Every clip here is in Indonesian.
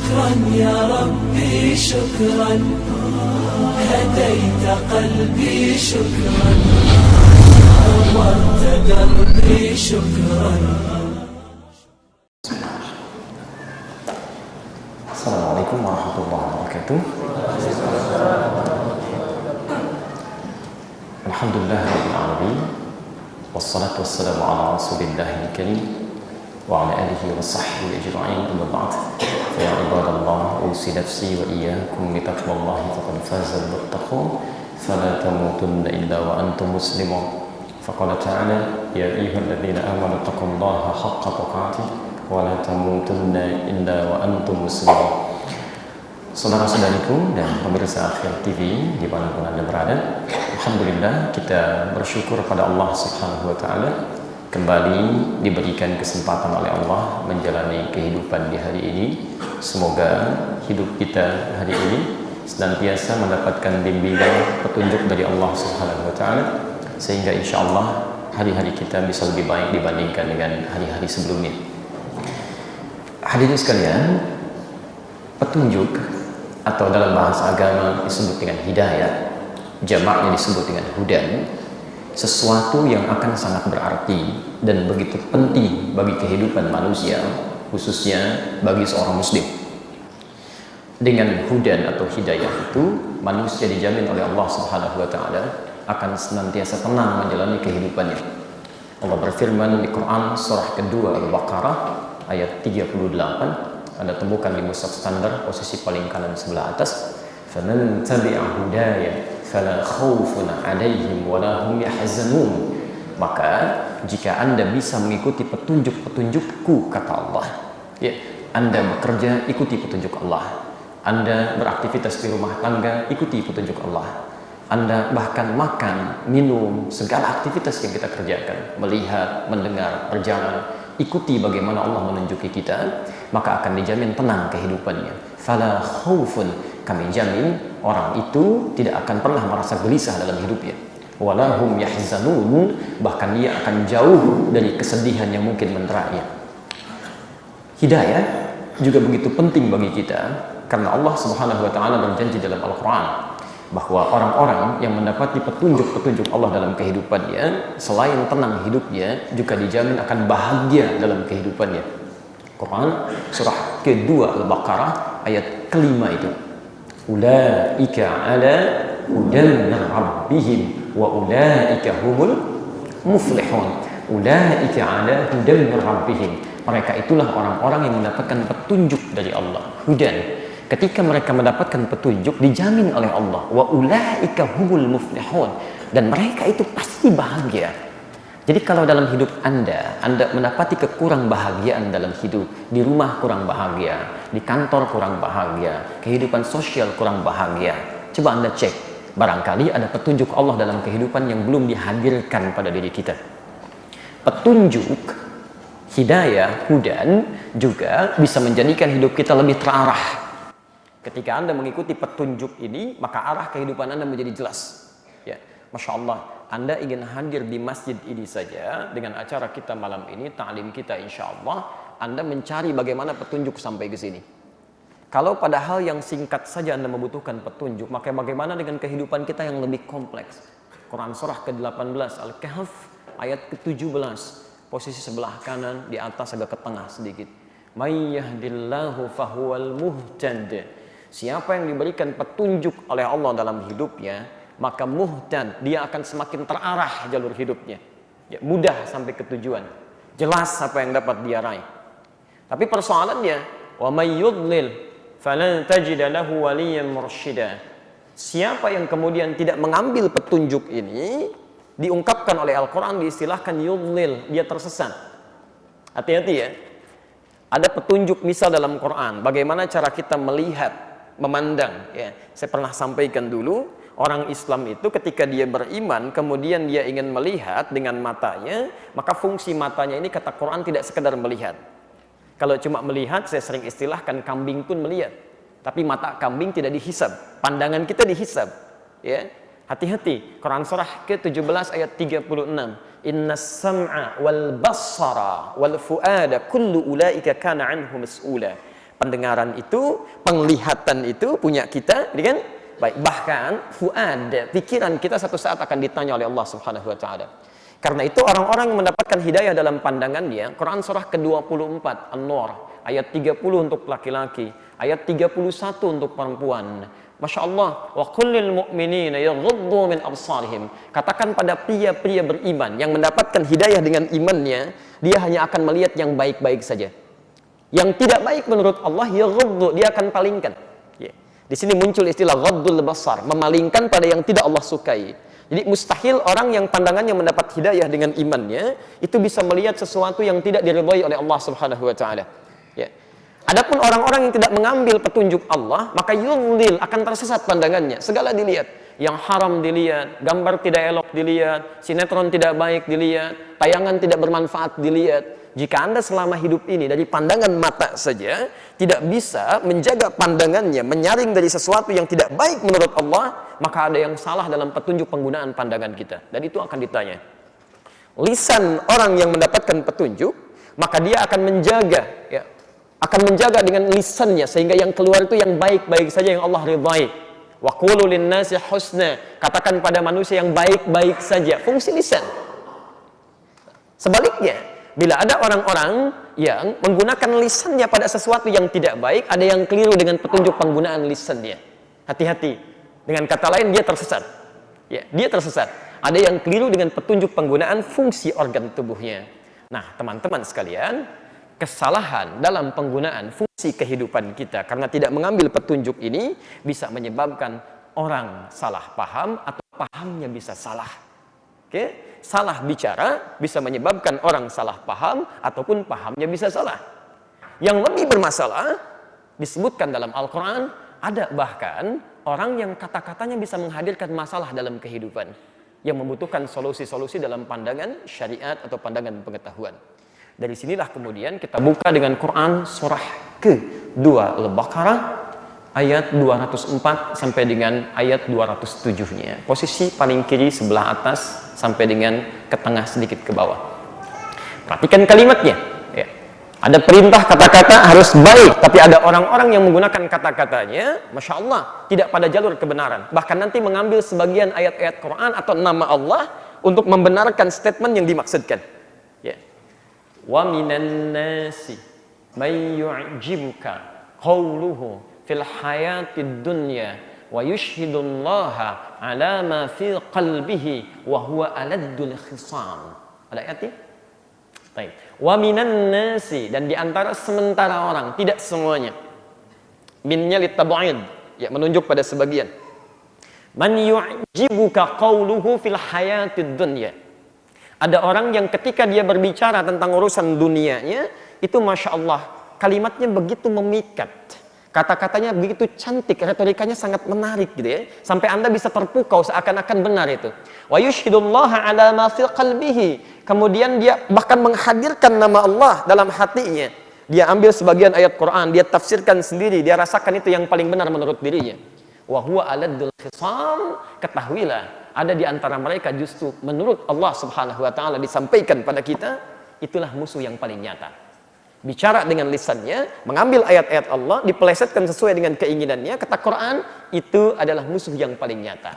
شكرا يا ربي شكرا هديت قلبي شكرا نورت دربي شكرا. Assalamualaikum warahmatullahi wabarakatuh. Alhamdulillah rabbil alamin. Wassalatu wassalamu ala rasulillahil karim wa ala alihi wa sahbihi ajma'in. Amma ba'd. Fa ya ibadallah, usi nafsi wa iyyakum bi taqwallahi faqad faza al-muttaqun. Fala tamutunna illa wa antum muslimun. Faqala ta'ala ya ayyuhalladzina amanu taqullaha haqqa tuqatih wa la tamutunna illa wa antum muslimun. Saudara-saudariku dan pemirsa Akhir TV dimanapun Anda berada, alhamdulillah kita bersyukur pada Allah Subhanahu wa Ta'ala kembali diberikan kesempatan oleh Allah menjalani kehidupan di hari ini. Semoga hidup kita hari ini senantiasa mendapatkan bimbingan petunjuk dari Allah Subhanahu wa Ta'ala, sehingga insya Allah hari-hari kita bisa lebih baik dibandingkan dengan hari-hari sebelumnya. Hadirin sekalian, petunjuk atau dalam bahasa agama disebut dengan hidayah, jamaknya disebut dengan hudan, sesuatu yang akan sangat berarti dan begitu penting bagi kehidupan manusia, khususnya bagi seorang muslim. Dengan hudan atau hidayah itu, manusia dijamin oleh Allah Subhanahu wa Ta'ala akan senantiasa tenang menjalani kehidupannya. Allah berfirman di Quran surah kedua Al-Baqarah ayat 38, Anda temukan di mushaf standar posisi paling kanan sebelah atas. Faman tabi'a hudaya fala khaufun 'alaihim wa la hum yahzanun. Maka jika Anda bisa mengikuti petunjuk-petunjukku, kata Allah, ya, Anda bekerja, ikuti petunjuk Allah. Anda beraktivitas di rumah tangga, ikuti petunjuk Allah. Anda bahkan makan, minum, segala aktivitas yang kita kerjakan, melihat, mendengar, berjalan, ikuti bagaimana Allah menunjuki kita, maka akan dijamin tenang kehidupannya. Fala khaufun, kami jamin orang itu tidak akan pernah merasa gelisah dalam hidupnya. Walahum yahzanun, bahkan dia akan jauh dari kesedihan yang mungkin menteranya. Hidayah juga begitu penting bagi kita, karena Allah Subhanahu wa Ta'ala berjanji dalam Al-Quran bahwa orang-orang yang mendapati petunjuk-petunjuk Allah dalam kehidupannya, selain tenang hidupnya, juga dijamin akan bahagia dalam kehidupannya. Quran surah kedua Al-Baqarah ayat kelima itu, ulaika ala hudan min rabbihim wa ulaika humul muflihun. Ulaika ala hudan min rabbihim, mereka itulah orang-orang yang mendapatkan petunjuk dari Allah, hudan. Ketika mereka mendapatkan petunjuk, dijamin oleh Allah, wa ulaika humul muflihun, dan mereka itu pasti bahagia. Jadi kalau dalam hidup Anda mendapati kekurang bahagiaan dalam hidup, di rumah kurang bahagia, di kantor kurang bahagia, kehidupan sosial kurang bahagia, coba Anda cek, barangkali ada petunjuk Allah dalam kehidupan yang belum dihadirkan pada diri kita. Petunjuk, hidayah, hudan juga bisa menjadikan hidup kita lebih terarah. Ketika Anda mengikuti petunjuk ini, maka arah kehidupan Anda menjadi jelas. Ya, Masya Allah, Anda ingin hadir di masjid ini saja dengan acara kita malam ini, ta'lim kita insya Allah, Anda mencari bagaimana petunjuk sampai ke sini. Kalau pada hal yang singkat saja Anda membutuhkan petunjuk, maka bagaimana dengan kehidupan kita yang lebih kompleks? Quran surah ke-18 Al-Kahf ayat ke-17, posisi sebelah kanan, di atas agak ke tengah sedikit. May yahdillahu fahuwal muhtad. Siapa yang diberikan petunjuk oleh Allah dalam hidupnya, maka muhtad, dia akan semakin terarah jalur hidupnya. Ya, mudah sampai ke tujuan. Jelas apa yang dapat dia raih. Tapi persoalannya, wa may yudlil falan tajida lahu waliyyan mursyida. Siapa yang kemudian tidak mengambil petunjuk ini, diungkapkan oleh Al-Quran, diistilahkan yudlil, dia tersesat. Hati-hati ya. Ada petunjuk misal dalam Quran, bagaimana cara kita melihat, memandang. Ya, saya pernah sampaikan dulu, orang Islam itu ketika dia beriman, kemudian dia ingin melihat dengan matanya, maka fungsi matanya ini kata Quran tidak sekedar melihat. Kalau cuma melihat, saya sering istilahkan kambing pun melihat, tapi mata kambing tidak dihisab, pandangan kita dihisab. Ya, hati-hati. Quran surah ke-17 ayat 36. Innas sam'a wal basara wal fuada kullu ulaika kana anhu mas'ula. pendengaran itu, penglihatan itu punya kita, kan? Baik, bahkan fuad, pikiran kita satu saat akan ditanya oleh Allah Subhanahu wa taala. Karena itu orang-orang yang mendapatkan hidayah dalam pandangannya, Quran surah ke-24 An-Nur ayat 30 untuk laki-laki, ayat 31 untuk perempuan. Masya Allah, wa kullil mu'minina yaghuddu min absarihim. Katakan pada pria-pria beriman yang mendapatkan hidayah dengan imannya, dia hanya akan melihat yang baik-baik saja. Yang tidak baik menurut Allah, yaghuddu, dia akan palingkan. Di sini muncul istilah ghaddul basar, memalingkan pada yang tidak Allah sukai. Jadi mustahil orang yang pandangannya mendapat hidayah dengan imannya itu bisa melihat sesuatu yang tidak diridhai oleh Allah Subhanahu wa taala. Ya. Adapun orang-orang yang tidak mengambil petunjuk Allah, maka yudlil, akan tersesat pandangannya. Segala dilihat, yang haram dilihat, gambar tidak elok dilihat, sinetron tidak baik dilihat, tayangan tidak bermanfaat dilihat. Jika Anda selama hidup ini dari pandangan mata saja tidak bisa menjaga pandangannya, menyaring dari sesuatu yang tidak baik menurut Allah, maka ada yang salah dalam petunjuk penggunaan pandangan kita. Dan itu akan ditanya. Lisan orang yang mendapatkan petunjuk, maka dia akan menjaga, ya, akan menjaga dengan lisannya sehingga yang keluar itu yang baik-baik saja yang Allah ridhai. Wa qulu lin-nasi husna, katakan pada manusia yang baik-baik saja. Fungsi lisan. Sebaliknya, bila ada orang-orang yang menggunakan lisannya pada sesuatu yang tidak baik, ada yang keliru dengan petunjuk penggunaan lisannya. Hati-hati. Dengan kata lain, dia tersesat. Ya, dia tersesat. Ada yang keliru dengan petunjuk penggunaan fungsi organ tubuhnya. Nah, teman-teman sekalian, kesalahan dalam penggunaan fungsi kehidupan kita karena tidak mengambil petunjuk ini bisa menyebabkan orang salah paham atau pahamnya bisa salah. Oke? Salah bicara bisa menyebabkan orang salah paham ataupun pahamnya bisa salah. Yang lebih bermasalah disebutkan dalam Al-Quran, ada bahkan orang yang kata-katanya bisa menghadirkan masalah dalam kehidupan yang membutuhkan solusi-solusi dalam pandangan syariat atau pandangan pengetahuan. Dari sinilah kemudian kita buka dengan Quran surah ke-2 Al-Baqarah ayat 204 sampai dengan ayat 207-nya. Posisi paling kiri sebelah atas sampai dengan ke tengah sedikit ke bawah. Perhatikan kalimatnya. Ya. Ada perintah kata-kata harus baik, tapi ada orang-orang yang menggunakan kata-katanya, Masya Allah, tidak pada jalur kebenaran. Bahkan nanti mengambil sebagian ayat-ayat Quran atau nama Allah untuk membenarkan statement yang dimaksudkan. Ya. Wa minan nasi may yu'jibuka qawluhu fil hayatid dunya wa yushhidullaha ala ma fi qalbihi wa huwa aladdul khisam. Ada ayatnya? Baik. Wa minan nasi, dan di antara sementara orang, tidak semuanya. Minnya litab'id, ya, menunjuk pada sebagian. Man yu'jibuka qawluhu fil hayatid dunya. Ada orang yang ketika dia berbicara tentang urusan dunianya, itu Masya Allah, kalimatnya begitu memikat. Kata-katanya begitu cantik, retorikanya sangat menarik gitu ya. Sampai Anda bisa terpukau seakan-akan benar itu. Wa yushhidullaha ala ma fi qalbihi. Kemudian dia bahkan menghadirkan nama Allah dalam hatinya. Dia ambil sebagian ayat Quran, dia tafsirkan sendiri, dia rasakan itu yang paling benar menurut dirinya. Wa huwa aladdul khisam, ketahuilah ada di antara mereka justru menurut Allah Subhanahu wa taala disampaikan pada kita, itulah musuh yang paling nyata. Bicara dengan lisannya, mengambil ayat-ayat Allah, dipelesetkan sesuai dengan keinginannya, kata Quran, itu adalah musuh yang paling nyata.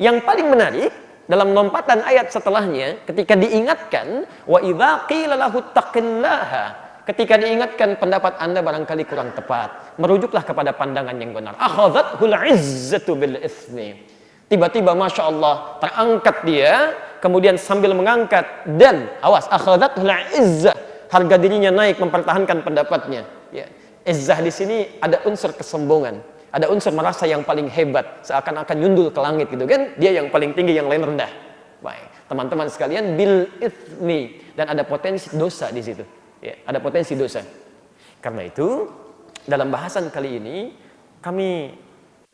Yang paling menarik, dalam lompatan ayat setelahnya, ketika diingatkan, wa idza qila lahu taqillaha, ketika diingatkan pendapat Anda barangkali kurang tepat, merujuklah kepada pandangan yang benar. Akhadhathul izzatu bil itsmi. Tiba-tiba Masya Allah, terangkat dia, kemudian sambil mengangkat, dan awas, akhadhathul izzah, harga dirinya naik mempertahankan pendapatnya. Ya. Izzah di sini ada unsur kesombongan, ada unsur merasa yang paling hebat, seakan-akan nyundul ke langit gitu kan? Dia yang paling tinggi, yang lain rendah. Baik, teman-teman sekalian, bil itsmi, dan ada potensi dosa di situ. Ya, ada potensi dosa. Karena itu, dalam bahasan kali ini, kami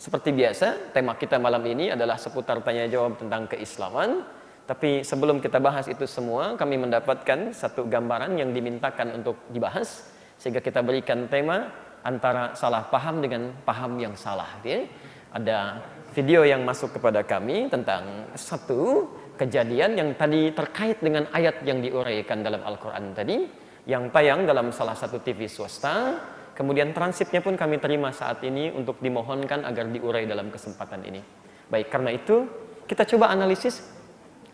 seperti biasa, tema kita malam ini adalah seputar tanya jawab tentang keislaman. Tapi sebelum kita bahas itu semua, kami mendapatkan satu gambaran yang dimintakan untuk dibahas, sehingga kita berikan tema antara salah paham dengan paham yang salah. Ya. Ada video yang masuk kepada kami tentang satu kejadian yang tadi terkait dengan ayat yang diuraikan dalam Al-Quran tadi, yang tayang dalam salah satu TV swasta. Kemudian transipnya pun kami terima saat ini untuk dimohonkan agar diurai dalam kesempatan ini. Baik, karena itu kita coba analisis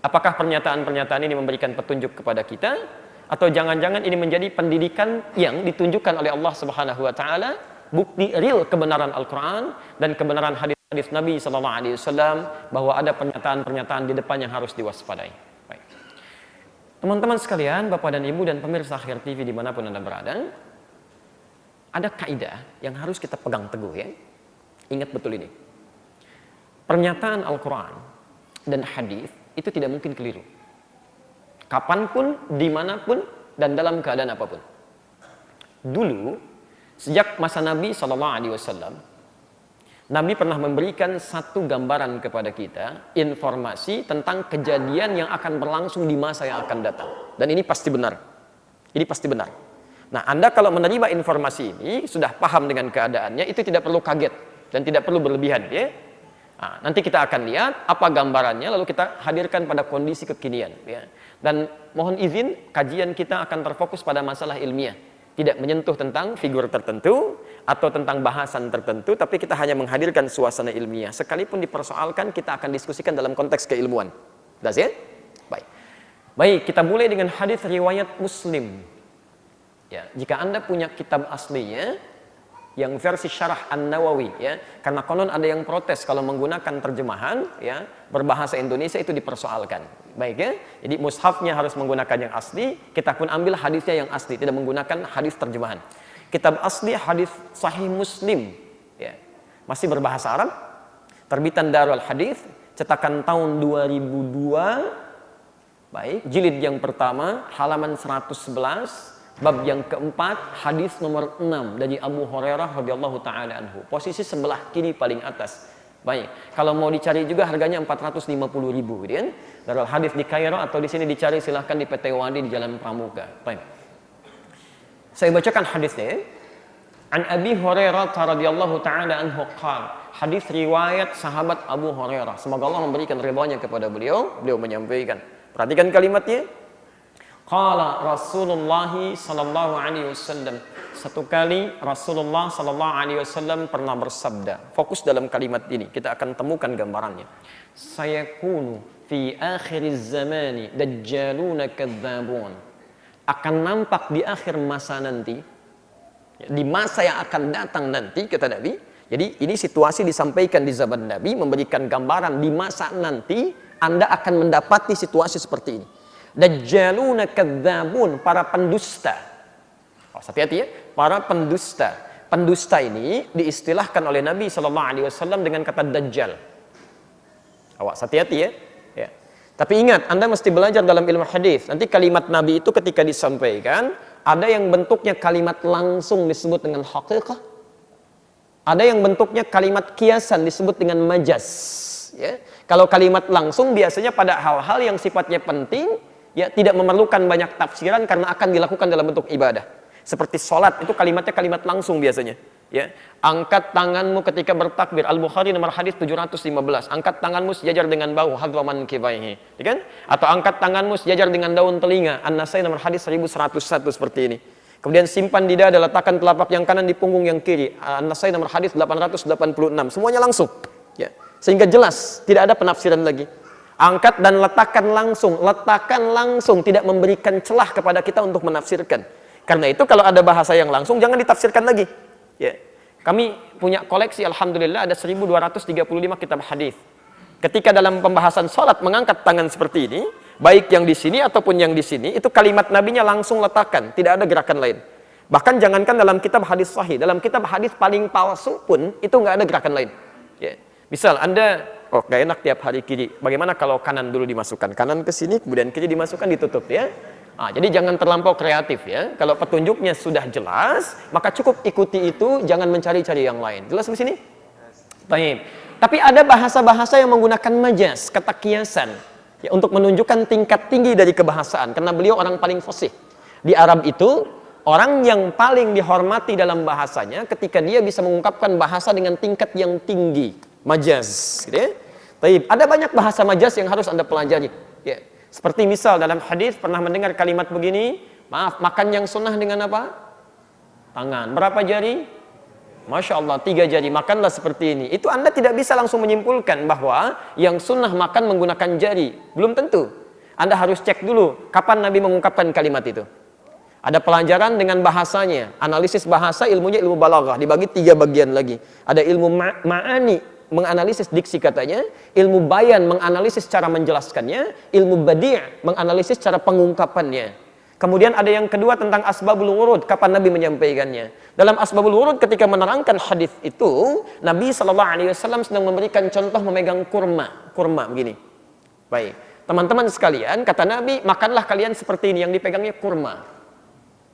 apakah pernyataan-pernyataan ini memberikan petunjuk kepada kita atau jangan-jangan ini menjadi pendidikan yang ditunjukkan oleh Allah Subhanahu wa taala, bukti real kebenaran Al-Qur'an dan kebenaran hadis Nabi sallallahu alaihi wasallam bahwa ada pernyataan-pernyataan di depan yang harus diwaspadai. Baik. Teman-teman sekalian, Bapak dan Ibu dan pemirsa Akhir TV dimanapun Anda berada, ada kaidah yang harus kita pegang teguh ya. Ingat betul ini. Pernyataan Al-Quran dan hadis itu tidak mungkin keliru. Kapanpun, dimanapun, dan dalam keadaan apapun. Dulu, sejak masa Nabi SAW, Nabi pernah memberikan satu gambaran kepada kita, informasi tentang kejadian yang akan berlangsung di masa yang akan datang. Dan ini pasti benar. Ini pasti benar. Nah, Anda kalau menerima informasi ini, sudah paham dengan keadaannya, itu tidak perlu kaget dan tidak perlu berlebihan. Ya? Nah, nanti kita akan lihat apa gambarannya, lalu kita hadirkan pada kondisi kekinian. Ya. Dan mohon izin, kajian kita akan terfokus pada masalah ilmiah. Tidak menyentuh tentang figur tertentu atau tentang bahasan tertentu, tapi kita hanya menghadirkan suasana ilmiah. Sekalipun dipersoalkan, kita akan diskusikan dalam konteks keilmuan. That's it? Baik. Baik, kita mulai dengan hadis riwayat Muslim. Ya, jika Anda punya kitab aslinya, yang versi Syarah An-Nawawi, ya, karena konon ada yang protes kalau menggunakan terjemahan, ya, berbahasa Indonesia itu dipersoalkan. Baik ya, jadi mushafnya harus menggunakan yang asli, kita pun ambil hadisnya yang asli, tidak menggunakan hadis terjemahan. Kitab asli hadis Sahih Muslim, ya, masih berbahasa Arab, terbitan Darul Hadis, cetakan tahun 2002, baik, jilid yang pertama, halaman 111. Bab yang keempat, hadis nomor 6 dari Abu Hurairah radhiyallahu taala anhu. Posisi sebelah kiri paling atas. Baik, kalau mau dicari juga harganya 450.000, gitu kan? Darul Hadis di Kairo atau di sini dicari silahkan di PT Wadi di Jalan Pramuka. Baik. Saya bacakan hadisnya. An Abi Hurairah radhiyallahu taala anhu qala. Hadis riwayat sahabat Abu Hurairah. Semoga Allah memberikan ridhanya kepada beliau. Beliau menyampaikan. Perhatikan kalimatnya. Qala Rasulullah sallallahu alaihi wasallam. Satu kali Rasulullah sallallahu alaihi wasallam pernah bersabda. Fokus dalam kalimat ini, kita akan temukan gambarannya. Sayakunu fi akhiriz zamani dajjaluna kadzabun. Akan nampak di akhir masa nanti, di masa yang akan datang nanti, kata Nabi. Jadi ini situasi disampaikan di zaman Nabi, memberikan gambaran di masa nanti Anda akan mendapati situasi seperti ini. Dajjaluna kadzabun, para pendusta. Oh, hati-hati ya, para pendusta. Pendusta ini diistilahkan oleh Nabi SAW dengan kata dajjal. Awas, hati-hati ya. Ya. Tapi ingat, Anda mesti belajar dalam ilmu hadis. Nanti kalimat Nabi itu ketika disampaikan, ada yang bentuknya kalimat langsung disebut dengan haqiqah. Ada yang bentuknya kalimat kiasan disebut dengan majaz. Ya. Kalau kalimat langsung biasanya pada hal-hal yang sifatnya penting, ya, tidak memerlukan banyak tafsiran karena akan dilakukan dalam bentuk ibadah. Seperti sholat, itu kalimatnya kalimat langsung biasanya. Ya. Angkat tanganmu ketika bertakbir. Al-Bukhari nomor hadis 715. Angkat tanganmu sejajar dengan bahu. Hadwaman kibaihi. Ya kan? Atau angkat tanganmu sejajar dengan daun telinga. An-Nasai nomor hadis 1101 seperti ini. Kemudian simpan di dada, letakkan telapak yang kanan di punggung yang kiri. An-Nasai nomor hadis 886. Semuanya langsung. Ya. Sehingga jelas, tidak ada penafsiran lagi. Angkat dan letakkan langsung, tidak memberikan celah kepada kita untuk menafsirkan. Karena itu kalau ada bahasa yang langsung, jangan ditafsirkan lagi. Ya. Kami punya koleksi, alhamdulillah, ada 1235 kitab hadis. Ketika dalam pembahasan sholat mengangkat tangan seperti ini, baik yang di sini ataupun yang di sini, itu kalimat nabinya langsung letakkan, tidak ada gerakan lain. Bahkan jangankan dalam kitab hadis sahih, dalam kitab hadis paling palsu pun itu nggak ada gerakan lain. Ya. Misal Anda, oh gak enak tiap hari kiri. Bagaimana kalau kanan dulu dimasukkan? Kanan ke sini, kemudian kiri dimasukkan, ditutup ya. Jadi jangan terlampau kreatif ya. Kalau petunjuknya sudah jelas, maka cukup ikuti itu, jangan mencari-cari yang lain. Jelas di sini? Baik. Tapi ada bahasa-bahasa yang menggunakan majaz, kata kiasan, ya, untuk menunjukkan tingkat tinggi dari kebahasaan. Karena beliau orang paling fasih. Di Arab itu, orang yang paling dihormati dalam bahasanya ketika dia bisa mengungkapkan bahasa dengan tingkat yang tinggi. Majaz, gitu ya. Taib. Ada banyak bahasa majaz yang harus Anda pelajari. Ya. Seperti misal dalam hadis pernah mendengar kalimat begini, maaf, makan yang sunnah dengan apa? tangan. Berapa jari? Masya Allah, 3 jari. Makanlah seperti ini. Itu Anda tidak bisa langsung menyimpulkan bahwa yang sunnah makan menggunakan jari. Belum tentu. Anda harus cek dulu kapan Nabi mengungkapkan kalimat itu. Ada pelajaran dengan bahasanya. Analisis bahasa, ilmunya ilmu balaghah. Dibagi 3 bagian lagi. Ada ilmu ma'ani, menganalisis diksi katanya. Ilmu bayan, menganalisis cara menjelaskannya. Ilmu badi', menganalisis cara pengungkapannya. Kemudian ada yang kedua tentang asbabul wurud, kapan Nabi menyampaikannya. Dalam asbabul wurud ketika menerangkan hadis itu, Nabi SAW sedang memberikan contoh memegang kurma begini. Baik, teman-teman sekalian, kata Nabi, makanlah kalian seperti ini, yang dipegangnya kurma.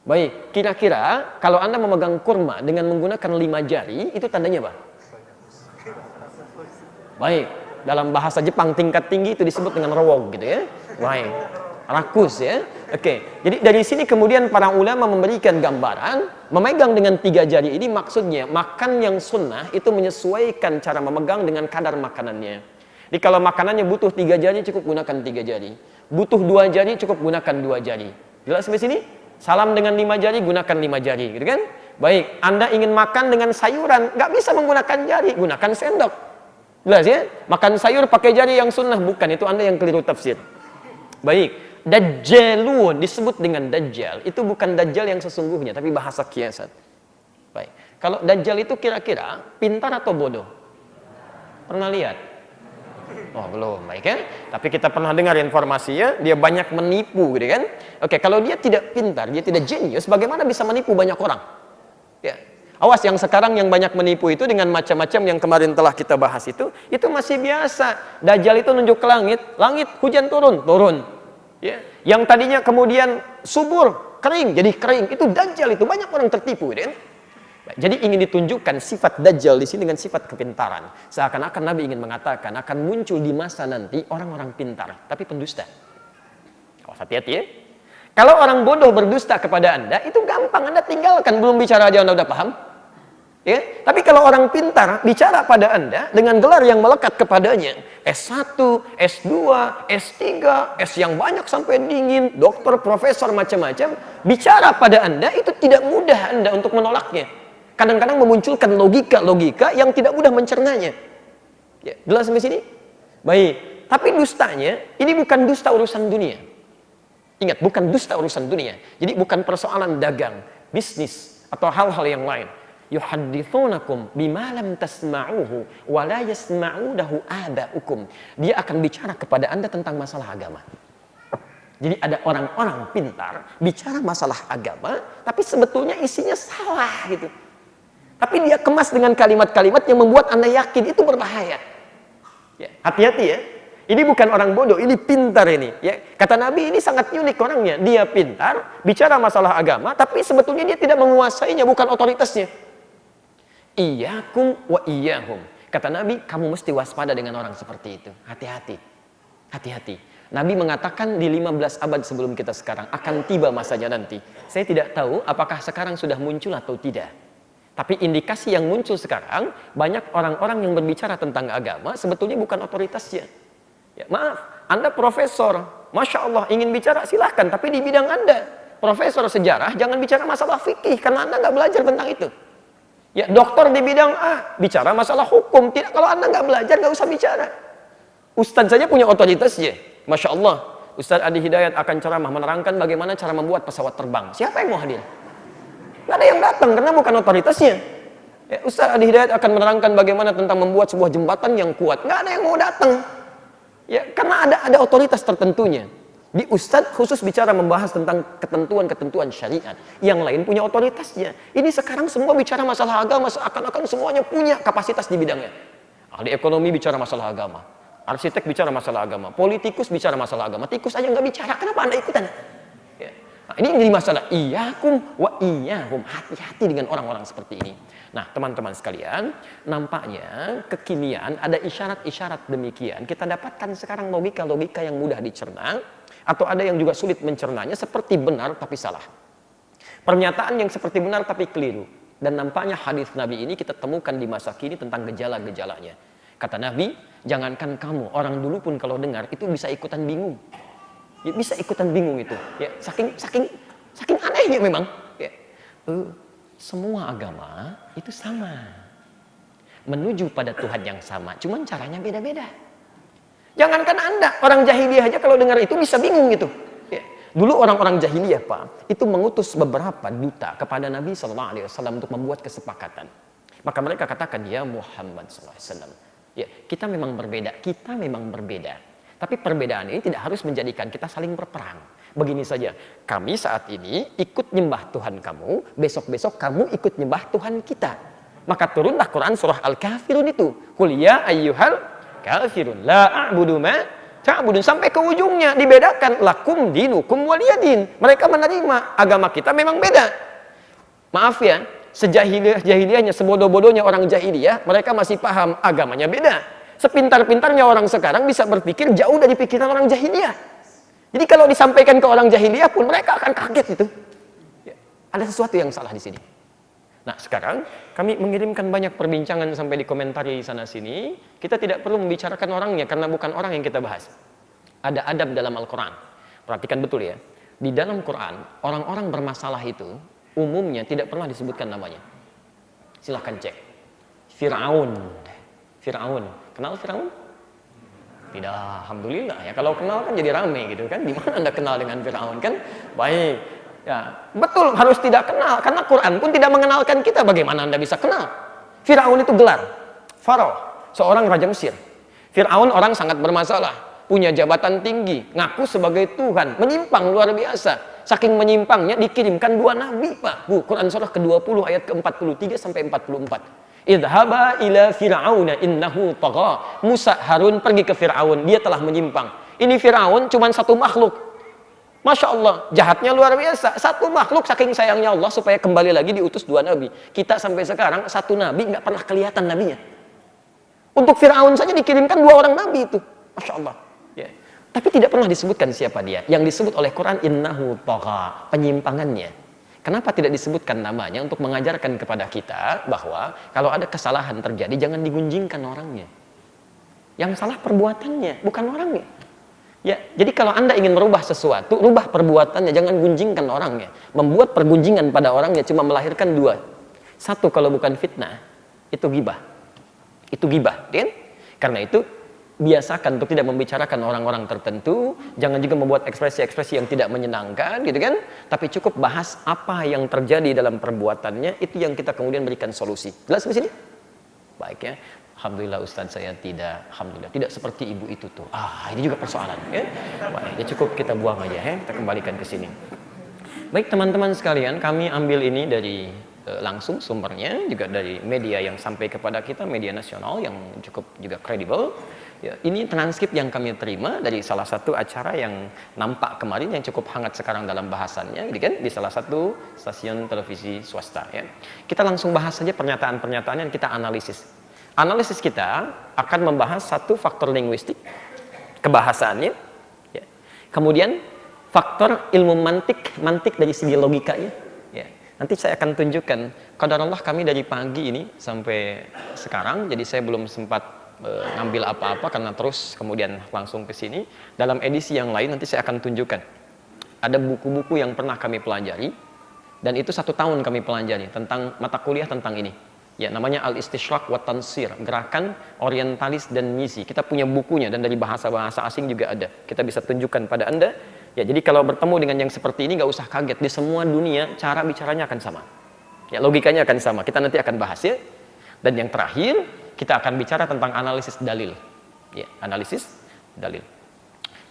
Baik, kira-kira kalau Anda memegang kurma dengan menggunakan 5 jari, itu tandanya apa? Baik, dalam bahasa Jepang tingkat tinggi itu disebut dengan rowog gitu ya. Baik, rakus ya. Oke, jadi dari sini kemudian para ulama memberikan gambaran memegang dengan 3 jari ini maksudnya makan yang sunnah itu menyesuaikan cara memegang dengan kadar makanannya. Jadi kalau makanannya butuh 3 jari cukup gunakan 3 jari, butuh 2 jari cukup gunakan 2 jari. Jelas sampai sini? Salam dengan 5 jari gunakan 5 jari, gitu kan? Baik, Anda ingin makan dengan sayuran nggak bisa menggunakan jari, gunakan sendok. Jelas ya? Makan sayur pakai jari yang sunnah bukan, itu Anda yang keliru tafsir. Baik. Dajjalun disebut dengan dajjal itu bukan dajjal yang sesungguhnya tapi bahasa kiasan. Baik. Kalau dajjal itu kira-kira pintar atau bodoh? Pernah lihat? Oh, belum, baik kan? Tapi kita pernah dengar informasinya dia banyak menipu gitu kan? Oke, kalau dia tidak pintar, dia tidak jenius, bagaimana bisa menipu banyak orang? Ya. Awas yang sekarang yang banyak menipu itu dengan macam-macam yang kemarin telah kita bahas itu masih biasa. Dajjal itu nunjuk ke langit, hujan turun. Ya, yang tadinya kemudian subur, kering, jadi kering. Itu dajjal itu banyak orang tertipu, kan? Jadi ingin ditunjukkan sifat dajjal di sini dengan sifat kepintaran. Seakan-akan Nabi ingin mengatakan akan muncul di masa nanti orang-orang pintar, tapi pendusta. Awas hati-hati ya. Kalau orang bodoh berdusta kepada Anda, itu gampang, Anda tinggalkan, belum bicara aja Anda udah paham. Ya, tapi kalau orang pintar bicara pada Anda dengan gelar yang melekat kepadanya, S1, S2, S3, S yang banyak sampai dingin, dokter, profesor, macam-macam, bicara pada Anda itu tidak mudah Anda untuk menolaknya. Kadang-kadang memunculkan logika-logika yang tidak mudah mencernanya. Ya, jelas sampai sini? Baik, tapi dustanya ini bukan dusta urusan dunia. Ingat, bukan dusta urusan dunia. Jadi bukan persoalan dagang, bisnis atau hal-hal yang lain. Yuhaddithunakum bima lam tasma'uhu wa la yasma'udahu aba'ukum. Dia akan bicara kepada Anda tentang masalah agama. Jadi ada orang-orang pintar bicara masalah agama, tapi sebetulnya isinya salah gitu. Tapi dia kemas dengan kalimat-kalimat yang membuat Anda yakin itu berbahaya. Ya, hati-hati ya. Ini bukan orang bodoh, ini pintar ini. Ya, kata Nabi ini sangat unik orangnya. Dia pintar, bicara masalah agama, tapi sebetulnya dia tidak menguasainya, bukan otoritasnya. Iyyakum wa iyyahum. Kata Nabi, kamu mesti waspada dengan orang seperti itu. Hati-hati. Hati-hati. Nabi mengatakan di 15 abad sebelum kita sekarang akan tiba masanya nanti. Saya tidak tahu apakah sekarang sudah muncul atau tidak. Tapi indikasi yang muncul sekarang, banyak orang-orang yang berbicara tentang agama sebetulnya bukan otoritasnya. Ya, maaf, Anda profesor, Masya Allah ingin bicara silahkan, tapi di bidang Anda profesor sejarah jangan bicara masalah fikih karena Anda nggak belajar tentang itu. Ya, dokter di bidang A bicara masalah hukum, tidak, kalau Anda nggak belajar nggak usah bicara. Ustadz saja punya otoritasnya, Masya Allah. Ustadz Adi Hidayat akan ceramah menerangkan bagaimana cara membuat pesawat terbang. Siapa yang mau hadir? Nggak ada yang datang karena bukan otoritasnya. Ya, Ustadz Adi Hidayat akan menerangkan bagaimana tentang membuat sebuah jembatan yang kuat. Nggak ada yang mau datang. Ya, karena ada otoritas tertentunya. Di Ustadz khusus bicara membahas tentang ketentuan-ketentuan syariat. Yang lain punya otoritasnya. Ini sekarang semua bicara masalah agama, seakan-akan semuanya punya kapasitas di bidangnya. Ahli ekonomi bicara masalah agama. Arsitek bicara masalah agama. Politikus bicara masalah agama. Tikus aja nggak bicara, kenapa Anda ikutan? Ya. Nah, ini menjadi masalah. Iyyakum wa iyyahum. Hati-hati dengan orang-orang seperti ini. Nah, teman-teman sekalian, nampaknya kekinian ada isyarat-isyarat demikian. Kita dapatkan sekarang logika-logika yang mudah dicerna. Atau ada yang juga sulit mencernanya seperti benar tapi salah. Pernyataan yang seperti benar tapi keliru. Dan nampaknya hadis Nabi ini kita temukan di masa kini tentang gejala-gejalanya. Kata Nabi, jangankan kamu, orang dulu pun kalau dengar itu bisa ikutan bingung. Ya, bisa ikutan bingung itu. Ya, saking anehnya memang. Ya. semua agama itu sama. Menuju pada Tuhan yang sama, cuman caranya beda-beda. Jangankan Anda, orang jahiliyah aja kalau dengar itu bisa bingung gitu. Ya. Dulu orang-orang jahiliyah, Pak, itu mengutus beberapa duta kepada Nabi SAW untuk membuat kesepakatan. Maka mereka katakan, ya Muhammad SAW, ya, kita memang berbeda. Tapi perbedaan ini tidak harus menjadikan kita saling berperang. Begini saja, kami saat ini ikut nyembah Tuhan kamu, besok-besok kamu ikut nyembah Tuhan kita. Maka turunlah Quran surah Al-Kafirun itu. Qul ya ayyuhal kafirun la a'budu ma ta'budun, sampai ke ujungnya dibedakan, lakum dinukum waliyadin. Mereka menerima agama kita memang beda. Maaf ya, sejahiliyahnya, sebodoh-bodohnya orang jahiliyah, mereka masih paham agamanya beda. Sepintar-pintarnya orang sekarang bisa berpikir jauh dari pikiran orang jahiliyah. Jadi kalau disampaikan ke orang jahiliyah pun mereka akan kaget itu. Ya, ada sesuatu yang salah di sini. Nah, sekarang kami mengirimkan banyak perbincangan sampai dikomentari sana sini. Kita tidak perlu membicarakan orangnya karena bukan orang yang kita bahas. Ada adab dalam Al-Quran. Perhatikan betul ya. Di dalam Quran, orang-orang bermasalah itu umumnya tidak pernah disebutkan namanya. Silahkan cek. Fir'aun. Kenal Fir'aun? Tidak, alhamdulillah ya. Kalau kenal kan jadi rame gitu kan. Di mana Anda kenal dengan Fir'aun kan? Baik. Ya, betul harus tidak kenal karena Quran pun tidak mengenalkan kita. Bagaimana Anda bisa kenal? Fir'aun itu gelar Faraoh, seorang raja Mesir. Fir'aun orang sangat bermasalah, punya jabatan tinggi, ngaku sebagai Tuhan, menyimpang luar biasa. Saking menyimpangnya dikirimkan 2 nabi, Pak. Quran surah ke-20 ayat ke-43 sampai 44. Idhaba ila fir'auna innahu tagha. Musa Harun pergi ke Fir'aun, dia telah menyimpang. Ini Fir'aun cuma satu makhluk. Masya Allah, jahatnya luar biasa. Satu makhluk, saking sayangnya Allah supaya kembali lagi diutus 2 nabi. Kita sampai sekarang satu nabi nggak pernah kelihatan nabinya. Untuk Fir'aun saja dikirimkan 2 orang nabi itu. Masya Allah. Ya. Tapi tidak pernah disebutkan siapa dia. Yang disebut oleh Quran innahu tagha, penyimpangannya. Kenapa tidak disebutkan namanya? Untuk mengajarkan kepada kita bahwa kalau ada kesalahan terjadi jangan digunjingkan orangnya. Yang salah perbuatannya, bukan orangnya. Ya, jadi kalau Anda ingin merubah sesuatu, rubah perbuatannya, jangan gunjingkan orangnya. Membuat pergunjingan pada orangnya cuma melahirkan 2. Satu, kalau bukan fitnah, itu ghibah. Itu ghibah, kan? Karena itu biasakan untuk tidak membicarakan orang-orang tertentu, jangan juga membuat ekspresi-ekspresi yang tidak menyenangkan, gitu kan? Tapi cukup bahas apa yang terjadi dalam perbuatannya, itu yang kita kemudian berikan solusi. Jelas di sini? Baik ya. Alhamdulillah Ustaz saya alhamdulillah tidak seperti ibu itu tuh. Ini juga persoalan ya. Baik, ya cukup kita buang aja ya, kita kembalikan ke sini. Baik teman-teman sekalian, kami ambil ini dari langsung sumbernya juga dari media yang sampai kepada kita, media nasional yang cukup juga kredibel. Ya, ini transkrip yang kami terima dari salah satu acara yang nampak kemarin yang cukup hangat sekarang dalam bahasannya, gitu kan, di salah satu stasiun televisi swasta ya. Kita langsung bahas saja pernyataan-pernyataan yang kita analisis. Analisis kita akan membahas satu faktor linguistik, kebahasaannya, ya. Kemudian faktor ilmu mantik dari segi logikanya. Ya. Nanti saya akan tunjukkan. Qadarullah kami dari pagi ini sampai sekarang, jadi saya belum sempat ngambil apa-apa karena terus kemudian langsung ke sini. Dalam edisi yang lain nanti saya akan tunjukkan. Ada buku-buku yang pernah kami pelajari dan itu 1 tahun kami pelajari tentang mata kuliah tentang ini. Ya, namanya Al-Istishraq wa Tansir, gerakan orientalis dan misi. Kita punya bukunya dan dari bahasa-bahasa asing juga ada. Kita bisa tunjukkan pada Anda. Ya, jadi kalau bertemu dengan yang seperti ini nggak usah kaget. Di semua dunia cara bicaranya akan sama. Ya, logikanya akan sama. Kita nanti akan bahas ya. Dan yang terakhir kita akan bicara tentang analisis dalil. Ya, analisis dalil.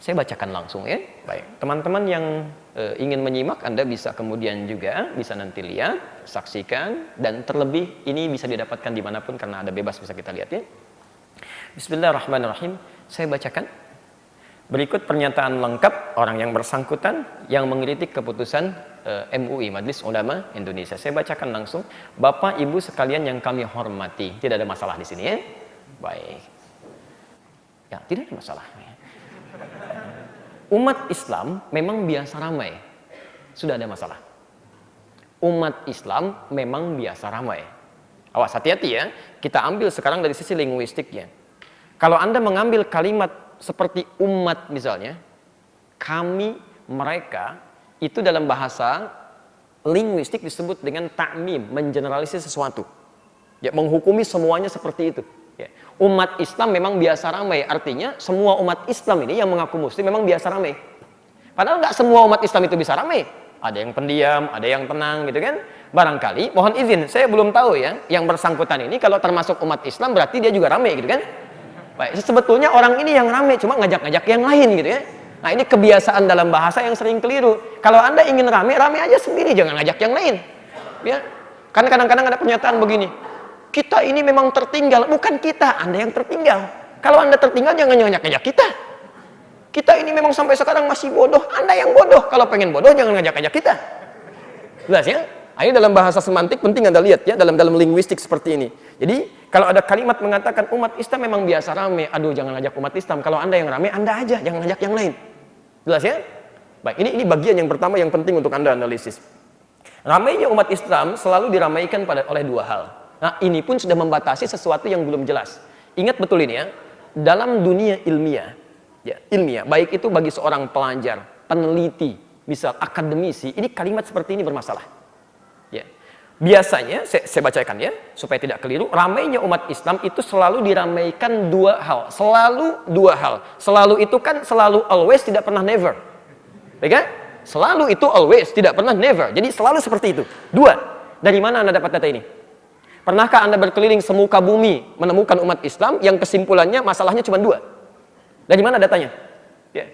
Saya bacakan langsung ya. Baik, teman-teman yang ingin menyimak, Anda bisa kemudian juga bisa nanti lihat, saksikan, dan terlebih ini bisa didapatkan dimanapun karena ada bebas bisa kita lihat ya. Bismillahirrahmanirrahim. Saya bacakan. Berikut pernyataan lengkap orang yang bersangkutan yang mengkritik keputusan MUI, Majelis Ulama Indonesia. Saya bacakan langsung. Bapak Ibu sekalian yang kami hormati, tidak ada masalah di sini ya. Baik. Ya, tidak ada masalah. Umat Islam memang biasa ramai. Sudah ada masalah. Umat Islam memang biasa ramai. Awas, hati-hati ya. Kita ambil sekarang dari sisi linguistiknya. Kalau Anda mengambil kalimat seperti umat misalnya, kami, mereka, itu dalam bahasa Linguistik disebut dengan ta'mim, mengeneralisir sesuatu. Ya, menghukumi semuanya seperti itu. Ya. Umat Islam memang biasa ramai, artinya semua umat Islam ini yang mengaku muslim memang biasa ramai. Padahal nggak semua umat Islam itu bisa ramai. Ada yang pendiam, ada yang tenang gitu kan. Barangkali, mohon izin, saya belum tahu ya, yang bersangkutan ini kalau termasuk umat Islam berarti dia juga ramai gitu kan. Baik, sebetulnya orang ini yang ramai, cuma ngajak-ngajak yang lain gitu ya. Nah ini kebiasaan dalam bahasa yang sering keliru. Kalau Anda ingin ramai, ramai aja sendiri, jangan ngajak yang lain. Ya, kan kadang-kadang ada pernyataan begini, kita ini memang tertinggal, bukan kita, Anda yang tertinggal. Kalau Anda tertinggal, jangan ngajak-ngajak kita. Kita ini memang sampai sekarang masih bodoh, Anda yang bodoh. Kalau pengen bodoh, jangan ngajak-ngajak kita. Jelas ya? Ini dalam bahasa semantik penting Anda lihat ya, dalam linguistik seperti ini. Jadi, kalau ada kalimat mengatakan umat Islam memang biasa ramai, aduh jangan ngajak umat Islam. Kalau Anda yang ramai, Anda aja, jangan ngajak yang lain. Jelas ya? Baik, ini bagian yang pertama yang penting untuk Anda analisis. Ramainya umat Islam selalu diramaikan oleh dua hal. Nah, ini pun sudah membatasi sesuatu yang belum jelas. Ingat betul ini ya, dalam dunia ilmiah, ya, ilmiah, baik itu bagi seorang pelajar, peneliti, misal akademisi, ini kalimat seperti ini bermasalah. Ya. Biasanya, saya bacakan ya, supaya tidak keliru, ramainya umat Islam itu selalu diramaikan dua hal. Selalu dua hal. Selalu itu kan selalu always, tidak pernah never. Baik kan? Selalu itu always, tidak pernah never. Jadi selalu seperti itu. Dua. Dari mana Anda dapat data ini? Pernahkah Anda berkeliling semuka bumi menemukan umat Islam yang kesimpulannya masalahnya cuma dua? Dari mana datanya? Ya.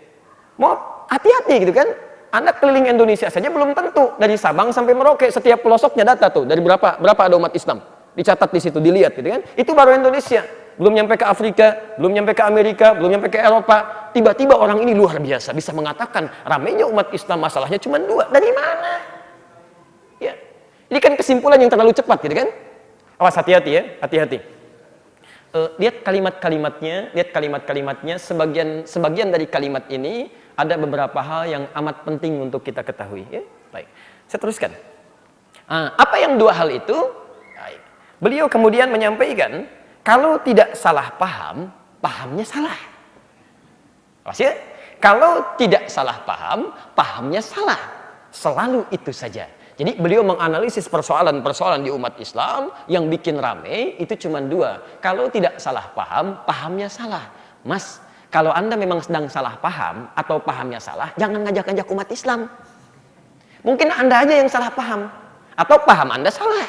Mau hati-hati gitu kan? Anda keliling Indonesia saja belum tentu. Dari Sabang sampai Merauke setiap pelosoknya data tuh. Dari berapa ada umat Islam. Dicatat di situ, dilihat gitu kan? Itu baru Indonesia. Belum nyampe ke Afrika, belum nyampe ke Amerika, belum nyampe ke Eropa. Tiba-tiba orang ini luar biasa bisa mengatakan ramainya umat Islam masalahnya cuma dua. Dari mana? Ya. Ini kan kesimpulan yang terlalu cepat gitu kan? Awas, hati-hati ya, hati-hati. Lihat kalimat-kalimatnya, sebagian dari kalimat ini ada beberapa hal yang amat penting untuk kita ketahui. Ya? Baik, saya teruskan. Apa yang dua hal itu? Baik. Beliau kemudian menyampaikan, kalau tidak salah paham, pahamnya salah. Awas ya? Kalau tidak salah paham, pahamnya salah. Selalu itu saja. Jadi beliau menganalisis persoalan-persoalan di umat Islam yang bikin rame itu cuma dua. Kalau tidak salah paham, pahamnya salah. Mas, kalau Anda memang sedang salah paham atau pahamnya salah, jangan ngajak-ngajak umat Islam. Mungkin Anda aja yang salah paham atau paham Anda salah.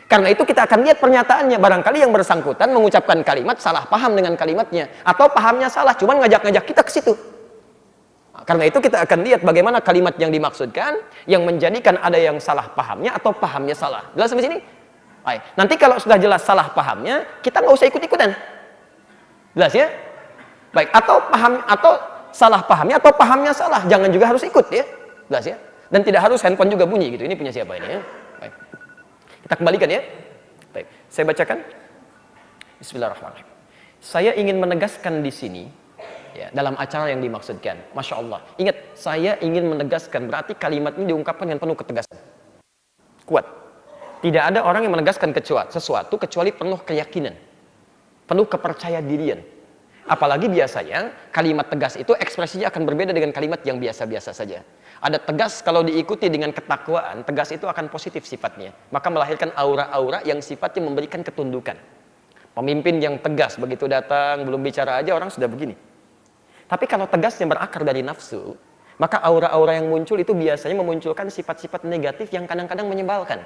Karena itu kita akan lihat pernyataannya. Barangkali yang bersangkutan mengucapkan kalimat salah paham dengan kalimatnya atau pahamnya salah, cuma ngajak-ngajak kita ke situ. Karena itu kita akan lihat bagaimana kalimat yang dimaksudkan yang menjadikan ada yang salah pahamnya atau pahamnya salah. Jelas sampai sini? Baik. Nanti kalau sudah jelas salah pahamnya, kita nggak usah ikut-ikutan. Jelas ya? Baik. Atau salah pahamnya atau pahamnya salah, jangan juga harus ikut ya. Jelas ya? Dan tidak harus handphone juga bunyi gitu. Ini punya siapa ini ya? Baik. Kita kembalikan ya. Baik. Saya bacakan. Bismillahirrahmanirrahim. Saya ingin menegaskan di sini. Ya, dalam acara yang dimaksudkan, Masya Allah. Ingat, saya ingin menegaskan, berarti kalimat ini diungkapkan dengan penuh ketegasan. Kuat. Tidak ada orang yang menegaskan sesuatu kecuali penuh keyakinan, penuh kepercayaan dirian. Apalagi biasanya kalimat tegas itu ekspresinya akan berbeda dengan kalimat yang biasa-biasa saja. Ada tegas kalau diikuti dengan ketakwaan, tegas itu akan positif sifatnya. Maka melahirkan aura-aura yang sifatnya memberikan ketundukan. Pemimpin yang tegas begitu datang, belum bicara aja orang sudah begini. Tapi kalau tegasnya berakar dari nafsu, maka aura-aura yang muncul itu biasanya memunculkan sifat-sifat negatif yang kadang-kadang menyebalkan.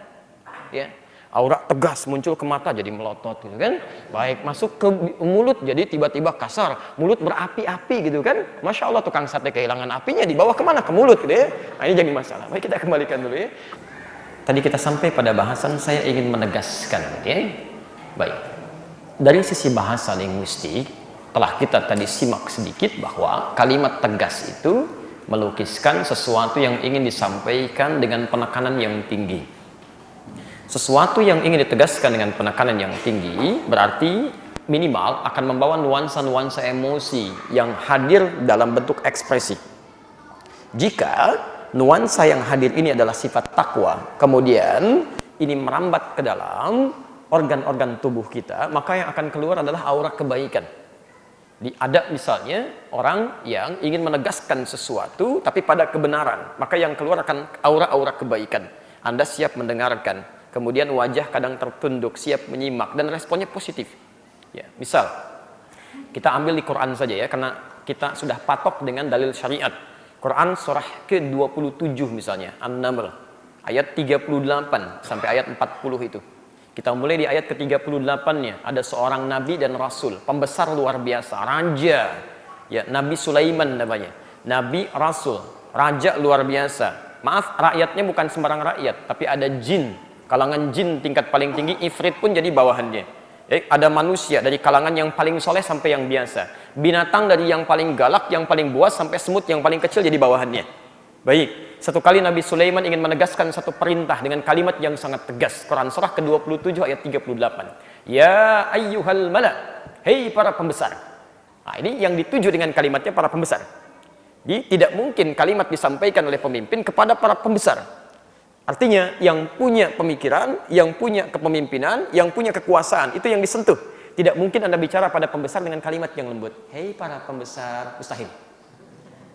Ya, aura tegas muncul ke mata jadi melotot gitu kan. Baik, masuk ke mulut jadi tiba-tiba kasar, mulut berapi-api gitu kan. Masya Allah, tukang sate kehilangan apinya, dibawa kemana? Ke mulut gitu ya. Nah, ini jadi masalah. Baik, kita kembalikan dulu ya. Tadi kita sampai pada bahasan saya ingin menegaskan ya. Baik. Dari sisi bahasa linguistik, telah kita tadi simak sedikit bahwa kalimat tegas itu melukiskan sesuatu yang ingin disampaikan dengan penekanan yang tinggi. Sesuatu yang ingin ditegaskan dengan penekanan yang tinggi berarti minimal akan membawa nuansa-nuansa emosi yang hadir dalam bentuk ekspresi. Jika nuansa yang hadir ini adalah sifat takwa, kemudian ini merambat ke dalam organ-organ tubuh kita, maka yang akan keluar adalah aura kebaikan. Ada misalnya orang yang ingin menegaskan sesuatu tapi pada kebenaran, maka yang keluar akan aura-aura kebaikan. Anda siap mendengarkan, kemudian wajah kadang tertunduk, siap menyimak, dan responnya positif. Ya, misal, kita ambil di Quran saja ya, karena kita sudah patok dengan dalil syariat. Quran surah ke-27 misalnya, An-Naml, ayat 38 sampai ayat 40 itu. Kita mulai di ayat ke-38-nya, ada seorang nabi dan rasul, pembesar luar biasa, raja. Ya, Nabi Sulaiman namanya. Nabi rasul, raja luar biasa. Maaf, rakyatnya bukan sembarang rakyat, tapi ada jin, kalangan jin tingkat paling tinggi, ifrit pun jadi bawahannya. Ada manusia dari kalangan yang paling soleh sampai yang biasa, binatang dari yang paling galak, yang paling buas, sampai semut yang paling kecil jadi bawahannya. Baik, satu kali Nabi Sulaiman ingin menegaskan satu perintah dengan kalimat yang sangat tegas. Quran surah ke-27 ayat 38. Ya ayyuhal mala, hei para pembesar. Nah, ini yang dituju dengan kalimatnya para pembesar. Jadi tidak mungkin kalimat disampaikan oleh pemimpin kepada para pembesar. Artinya yang punya pemikiran, yang punya kepemimpinan, yang punya kekuasaan, itu yang disentuh. Tidak mungkin Anda bicara pada pembesar dengan kalimat yang lembut. Hei para pembesar, mustahil.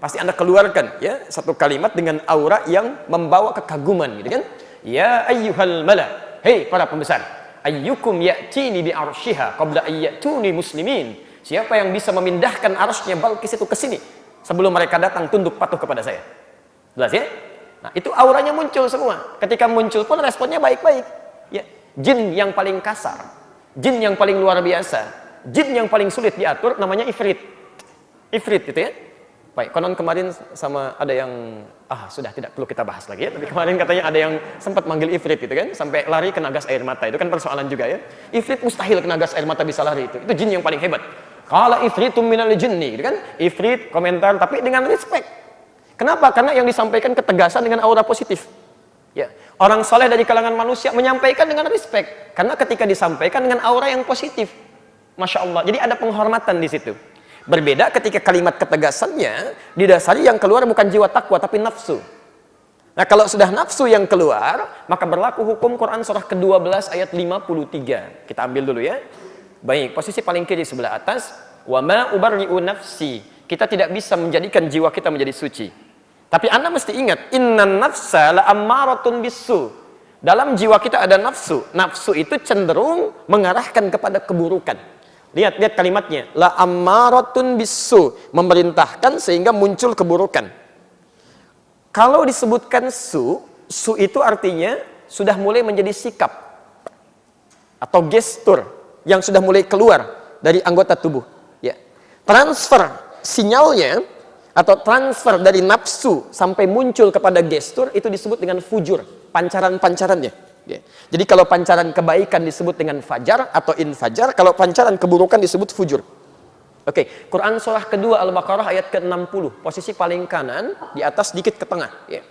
Pasti Anda keluarkan ya satu kalimat dengan aura yang membawa kekaguman, gitu kan? Ya ayyuhal mala, hei para pembesar, ayyukum ya'tini bi arsyiha qabla ayyatuni muslimin. Siapa yang bisa memindahkan arsy-nya Balqis itu ke sini sebelum mereka datang tunduk patuh kepada saya? Jelas ya? Nah, itu auranya muncul semua. Ketika muncul pun responnya baik-baik. Ya, jin yang paling kasar, jin yang paling luar biasa, jin yang paling sulit diatur namanya ifrit. Ifrit itu ya. Baik, konon kemarin sama ada yang sudah tidak perlu kita bahas lagi ya, tapi kemarin katanya ada yang sempat manggil ifrit gitu kan, sampai lari kena gas air mata. Itu kan persoalan juga ya. Ifrit mustahil kena gas air mata bisa lari itu. Itu jin yang paling hebat. Qala ifritum minal jinni, gitu kan? Ifrit komentar tapi dengan respect. Kenapa? Karena yang disampaikan ketegasan dengan aura positif. Ya, orang soleh dari kalangan manusia menyampaikan dengan respect karena ketika disampaikan dengan aura yang positif. Masya Allah. Jadi ada penghormatan di situ. Berbeda ketika kalimat ketegasannya didasari yang keluar bukan jiwa takwa tapi nafsu. Nah, kalau sudah nafsu yang keluar, maka berlaku hukum Quran surah ke-12 ayat 53. Kita ambil dulu ya. Baik, posisi paling kiri sebelah atas. Wa ma ubarri'u nafsi. Kita tidak bisa menjadikan jiwa kita menjadi suci. Tapi Anda mesti ingat, innan nafsa la ammaratun bisu. Dalam jiwa kita ada nafsu. Nafsu itu cenderung mengarahkan kepada keburukan. Lihat kalimatnya, la ammaratun bisu, memerintahkan sehingga muncul keburukan. Kalau disebutkan su itu artinya sudah mulai menjadi sikap atau gestur yang sudah mulai keluar dari anggota tubuh. Ya. Transfer sinyalnya atau transfer dari nafsu sampai muncul kepada gestur itu disebut dengan fujur, pancaran-pancarannya. Ya. Jadi kalau pancaran kebaikan disebut dengan fajar atau infajar, kalau pancaran keburukan disebut fujur. Oke, Quran surah kedua Al-Baqarah ayat ke-60, posisi paling kanan, di atas sedikit ke tengah. Ya.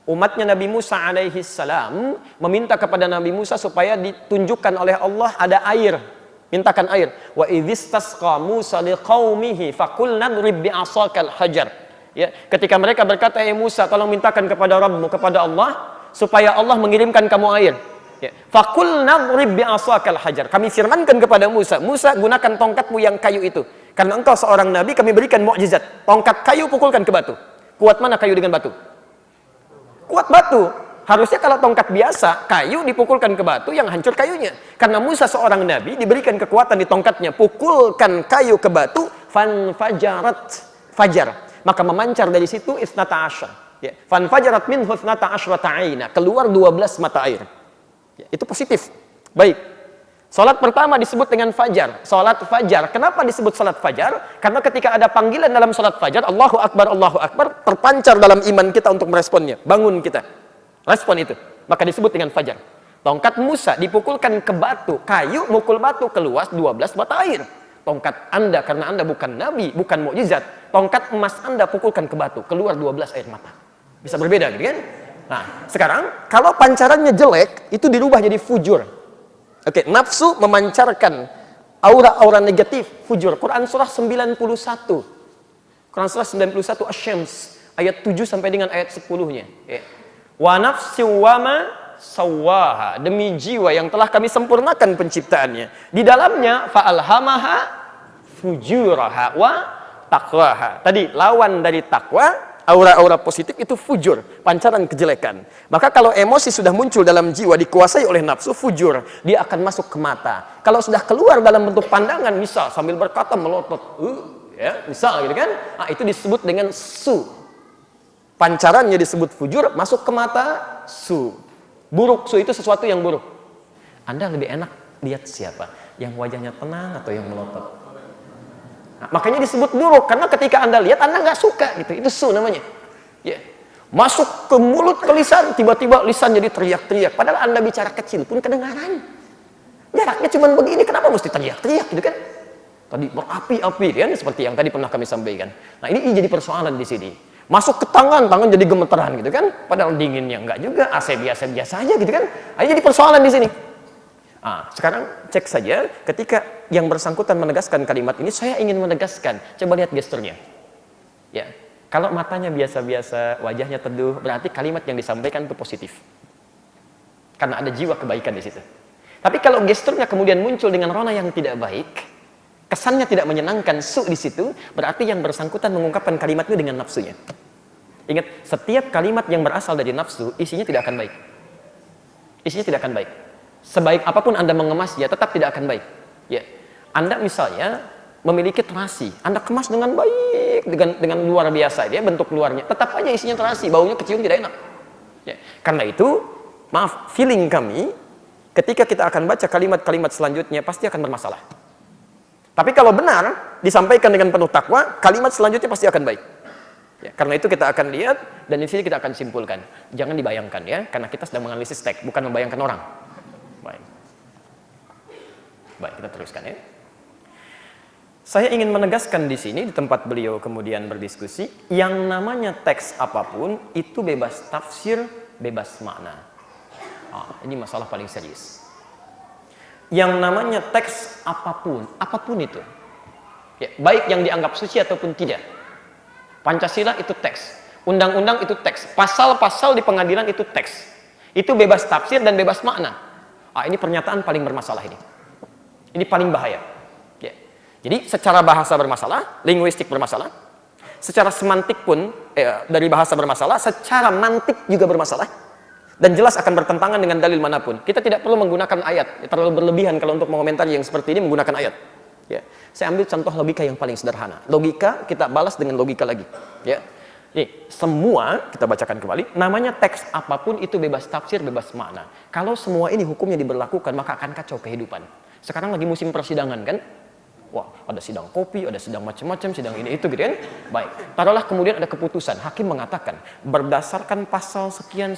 Umatnya Nabi Musa alaihi salam meminta kepada Nabi Musa supaya ditunjukkan oleh Allah ada air. Mintakan air. Wa idzistasqa Musa liqaumihi faqulna drib bi'asakal hajar. Ya, ketika mereka berkata, "Ya Musa, tolong mintakan kepada Rabbmu, kepada Allah supaya Allah mengirimkan kamu air." Ya. Faqulna drib bi'asakal hajar. Kami firmankan kepada Musa, "Musa, gunakan tongkatmu yang kayu itu. Karena engkau seorang nabi, kami berikan mukjizat. Tongkat kayu pukulkan ke batu." Kuat mana kayu dengan batu? Kuat batu. Harusnya kalau tongkat biasa, kayu dipukulkan ke batu yang hancur kayunya. Karena Musa seorang nabi diberikan kekuatan di tongkatnya, pukulkan kayu ke batu, fanfajarat, fajar. Maka memancar dari situ isnata asyar. Ya. Fanfajarat minhu isnata asyrata aina, keluar 12 mata air. Ya, itu positif. Baik. Salat pertama disebut dengan fajar. Salat fajar. Kenapa disebut salat fajar? Karena ketika ada panggilan dalam salat fajar, Allahu Akbar, terpancar dalam iman kita untuk meresponnya. Bangun kita. Respon itu. Maka disebut dengan fajar. Tongkat Musa dipukulkan ke batu. Kayu mukul batu, keluar 12 mata air. Tongkat Anda, karena Anda bukan nabi, bukan mukjizat. Tongkat emas Anda pukulkan ke batu, keluar 12 air mata. Bisa berbeda gitu kan? Nah, sekarang kalau pancarannya jelek, itu dirubah jadi fujur. Oke, nafsu memancarkan aura-aura negatif, fujur. Quran surah 91. Quran surah 91 Asy-Syams ayat 7 sampai dengan ayat 10-nya. Ya. Wa nafsi wa ma sawwaha, demi jiwa yang telah kami sempurnakan penciptaannya. Di dalamnya fa'alhamaha fujuraha wa taqwaha. Tadi lawan dari takwa aura-aura positif itu fujur, pancaran kejelekan. Maka kalau emosi sudah muncul dalam jiwa, dikuasai oleh nafsu, fujur, dia akan masuk ke mata. Kalau sudah keluar dalam bentuk pandangan, misal sambil berkata melotot, ya, misal gitu kan, itu disebut dengan su. Pancarannya disebut fujur, masuk ke mata, su. Buruk, su itu sesuatu yang buruk. Anda lebih enak lihat siapa? Yang wajahnya tenang atau yang melotot? Nah, makanya disebut buruk, karena ketika Anda lihat, Anda nggak suka, gitu. Itu su namanya. Ya. Masuk ke mulut, ke lisan, tiba-tiba lisan jadi teriak-teriak. Padahal Anda bicara kecil pun kedengaran. Jaraknya cuma begini, kenapa mesti teriak-teriak, gitu kan? Tadi berapi-api, kan? Seperti yang tadi pernah kami sampaikan. Nah, ini jadi persoalan di sini. Masuk ke tangan, tangan jadi gemeteran, gitu kan? Padahal dinginnya enggak juga, AC biasa-biasa aja, gitu kan? Nah, ini jadi persoalan di sini. Sekarang cek saja ketika yang bersangkutan menegaskan kalimat ini, saya ingin menegaskan, coba lihat gesturnya. Ya, kalau matanya biasa-biasa, wajahnya teduh, berarti kalimat yang disampaikan itu positif. Karena ada jiwa kebaikan di situ. Tapi kalau gesturnya kemudian muncul dengan rona yang tidak baik, kesannya tidak menyenangkan, su di situ, berarti yang bersangkutan mengungkapkan kalimat itu dengan nafsunya. Ingat, setiap kalimat yang berasal dari nafsu, isinya tidak akan baik. Isinya tidak akan baik. Sebaik apapun Anda mengemasnya, tetap tidak akan baik. Ya, Anda misalnya memiliki terasi, Anda kemas dengan baik, dengan luar biasa, dia bentuk luarnya, tetap aja isinya terasi, baunya kecium tidak enak. Ya, karena itu, maaf, feeling kami, ketika kita akan baca kalimat-kalimat selanjutnya, pasti akan bermasalah. Tapi kalau benar, disampaikan dengan penuh takwa, kalimat selanjutnya pasti akan baik. Ya, karena itu kita akan lihat, dan di sini kita akan simpulkan. Jangan dibayangkan ya, karena kita sedang menganalisis teks, bukan membayangkan orang. Baik, kita teruskan ya. Saya ingin menegaskan di sini, di tempat beliau kemudian berdiskusi, yang namanya teks apapun, itu bebas tafsir, bebas makna. Ini masalah paling serius. Yang namanya teks apapun itu. Ya, baik yang dianggap suci ataupun tidak. Pancasila itu teks. Undang-undang itu teks. Pasal-pasal di pengadilan itu teks. Itu bebas tafsir dan bebas makna. Ini pernyataan paling bermasalah ini. Ini paling bahaya. Ya. Jadi secara bahasa bermasalah, linguistik bermasalah, secara semantik pun dari bahasa bermasalah, secara mantik juga bermasalah, dan jelas akan bertentangan dengan dalil manapun. Kita tidak perlu menggunakan ayat, terlalu berlebihan kalau untuk mengomentari yang seperti ini menggunakan ayat. Ya. Saya ambil contoh logika yang paling sederhana. Logika kita balas dengan logika lagi. Ya. Nih, semua kita bacakan kembali. Namanya teks apapun itu bebas tafsir, bebas makna. Kalau semua ini hukumnya diberlakukan, maka akan kacau kehidupan. Sekarang lagi musim persidangan kan? Wah, ada sidang kopi, ada sidang macam-macam, sidang ini itu gitu kan? Baik. Taruhlah kemudian ada keputusan, hakim mengatakan berdasarkan pasal sekian,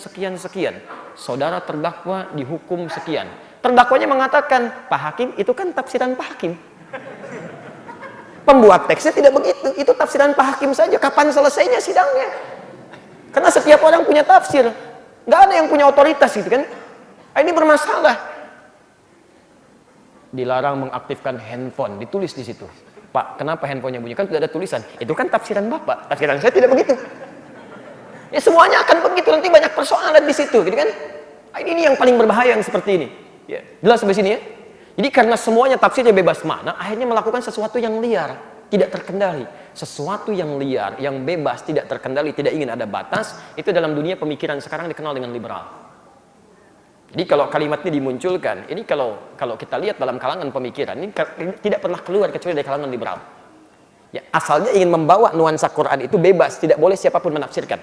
saudara terdakwa dihukum sekian. Terdakwanya mengatakan, Pak Hakim, itu kan tafsiran Pak Hakim. Pembuat teksnya tidak begitu, itu tafsiran Pak Hakim saja. Kapan selesainya sidangnya? Karena setiap orang punya tafsir, nggak ada yang punya otoritas gitu kan? Ini bermasalah. Dilarang mengaktifkan handphone, ditulis di situ. Pak, kenapa handphonenya bunyi? Kan tidak ada tulisan. Itu kan tafsiran Bapak. Tafsiran saya tidak begitu. Ya semuanya akan begitu, nanti banyak persoalan di situ, gitu kan? Ini yang paling berbahaya yang seperti ini. Ya, jelas sampai sini ya. Jadi karena semuanya tafsirnya bebas makna, akhirnya melakukan sesuatu yang liar, tidak terkendali. Sesuatu yang liar, yang bebas, tidak terkendali, tidak ingin ada batas, itu dalam dunia pemikiran sekarang dikenal dengan liberal. Jadi kalau kalimat ini dimunculkan, ini kalau kita lihat dalam kalangan pemikiran, ini tidak pernah keluar kecuali dari kalangan liberal. Ya, asalnya ingin membawa nuansa Quran itu bebas, tidak boleh siapapun menafsirkan.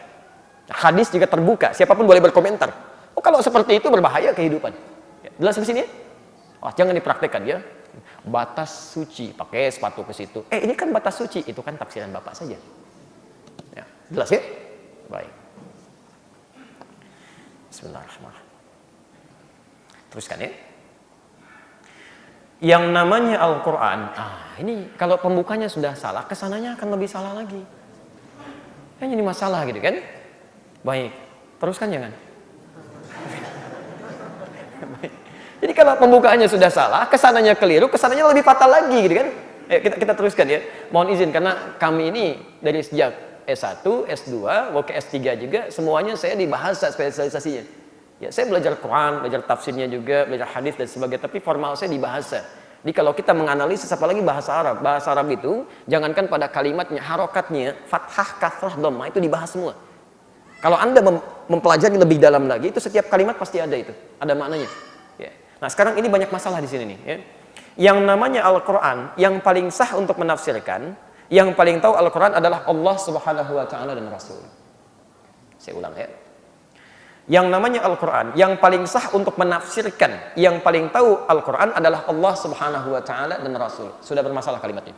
Hadis juga terbuka, siapapun boleh berkomentar. Kalau seperti itu berbahaya kehidupan. Ya, jelas di sini ya? Jangan dipraktekkan ya. Batas suci, pakai sepatu ke situ. Ini kan batas suci, itu kan tafsiran Bapak saja. Ya, jelas ya? Baik. Bismillahirrahmanirrahim. Teruskan ya. Yang namanya Al-Quran, ini kalau pembukanya sudah salah, kesananya akan lebih salah lagi. Ini masalah gitu kan? Baik, teruskan jangan. Jadi kalau pembukaannya sudah salah, kesananya keliru, kesananya lebih fatal lagi gitu kan? Kita teruskan ya. Mohon izin karena kami ini dari sejak S1, S2, mau ke S3 juga, semuanya saya di bahasa spesialisasinya. Ya, saya belajar Quran, belajar tafsirnya juga, belajar hadis dan sebagainya, tapi formal saya di bahasa. Jadi kalau kita menganalisis apalagi bahasa Arab itu jangankan pada kalimatnya, harokatnya, fathah, kasrah, dhammah itu dibahas semua. Kalau Anda mempelajari lebih dalam lagi, itu setiap kalimat pasti ada itu, ada maknanya. Ya. Nah sekarang ini banyak masalah di sini nih. Ya. Yang namanya Al-Quran, yang paling sah untuk menafsirkan, yang paling tahu Al-Quran adalah Allah Subhanahu Wa Taala dan Rasul. Saya ulang ya. Yang namanya Al-Quran, yang paling sah untuk menafsirkan, yang paling tahu Al-Quran adalah Allah Subhanahu Wa Taala dan Rasul. Sudah bermasalah kalimatnya.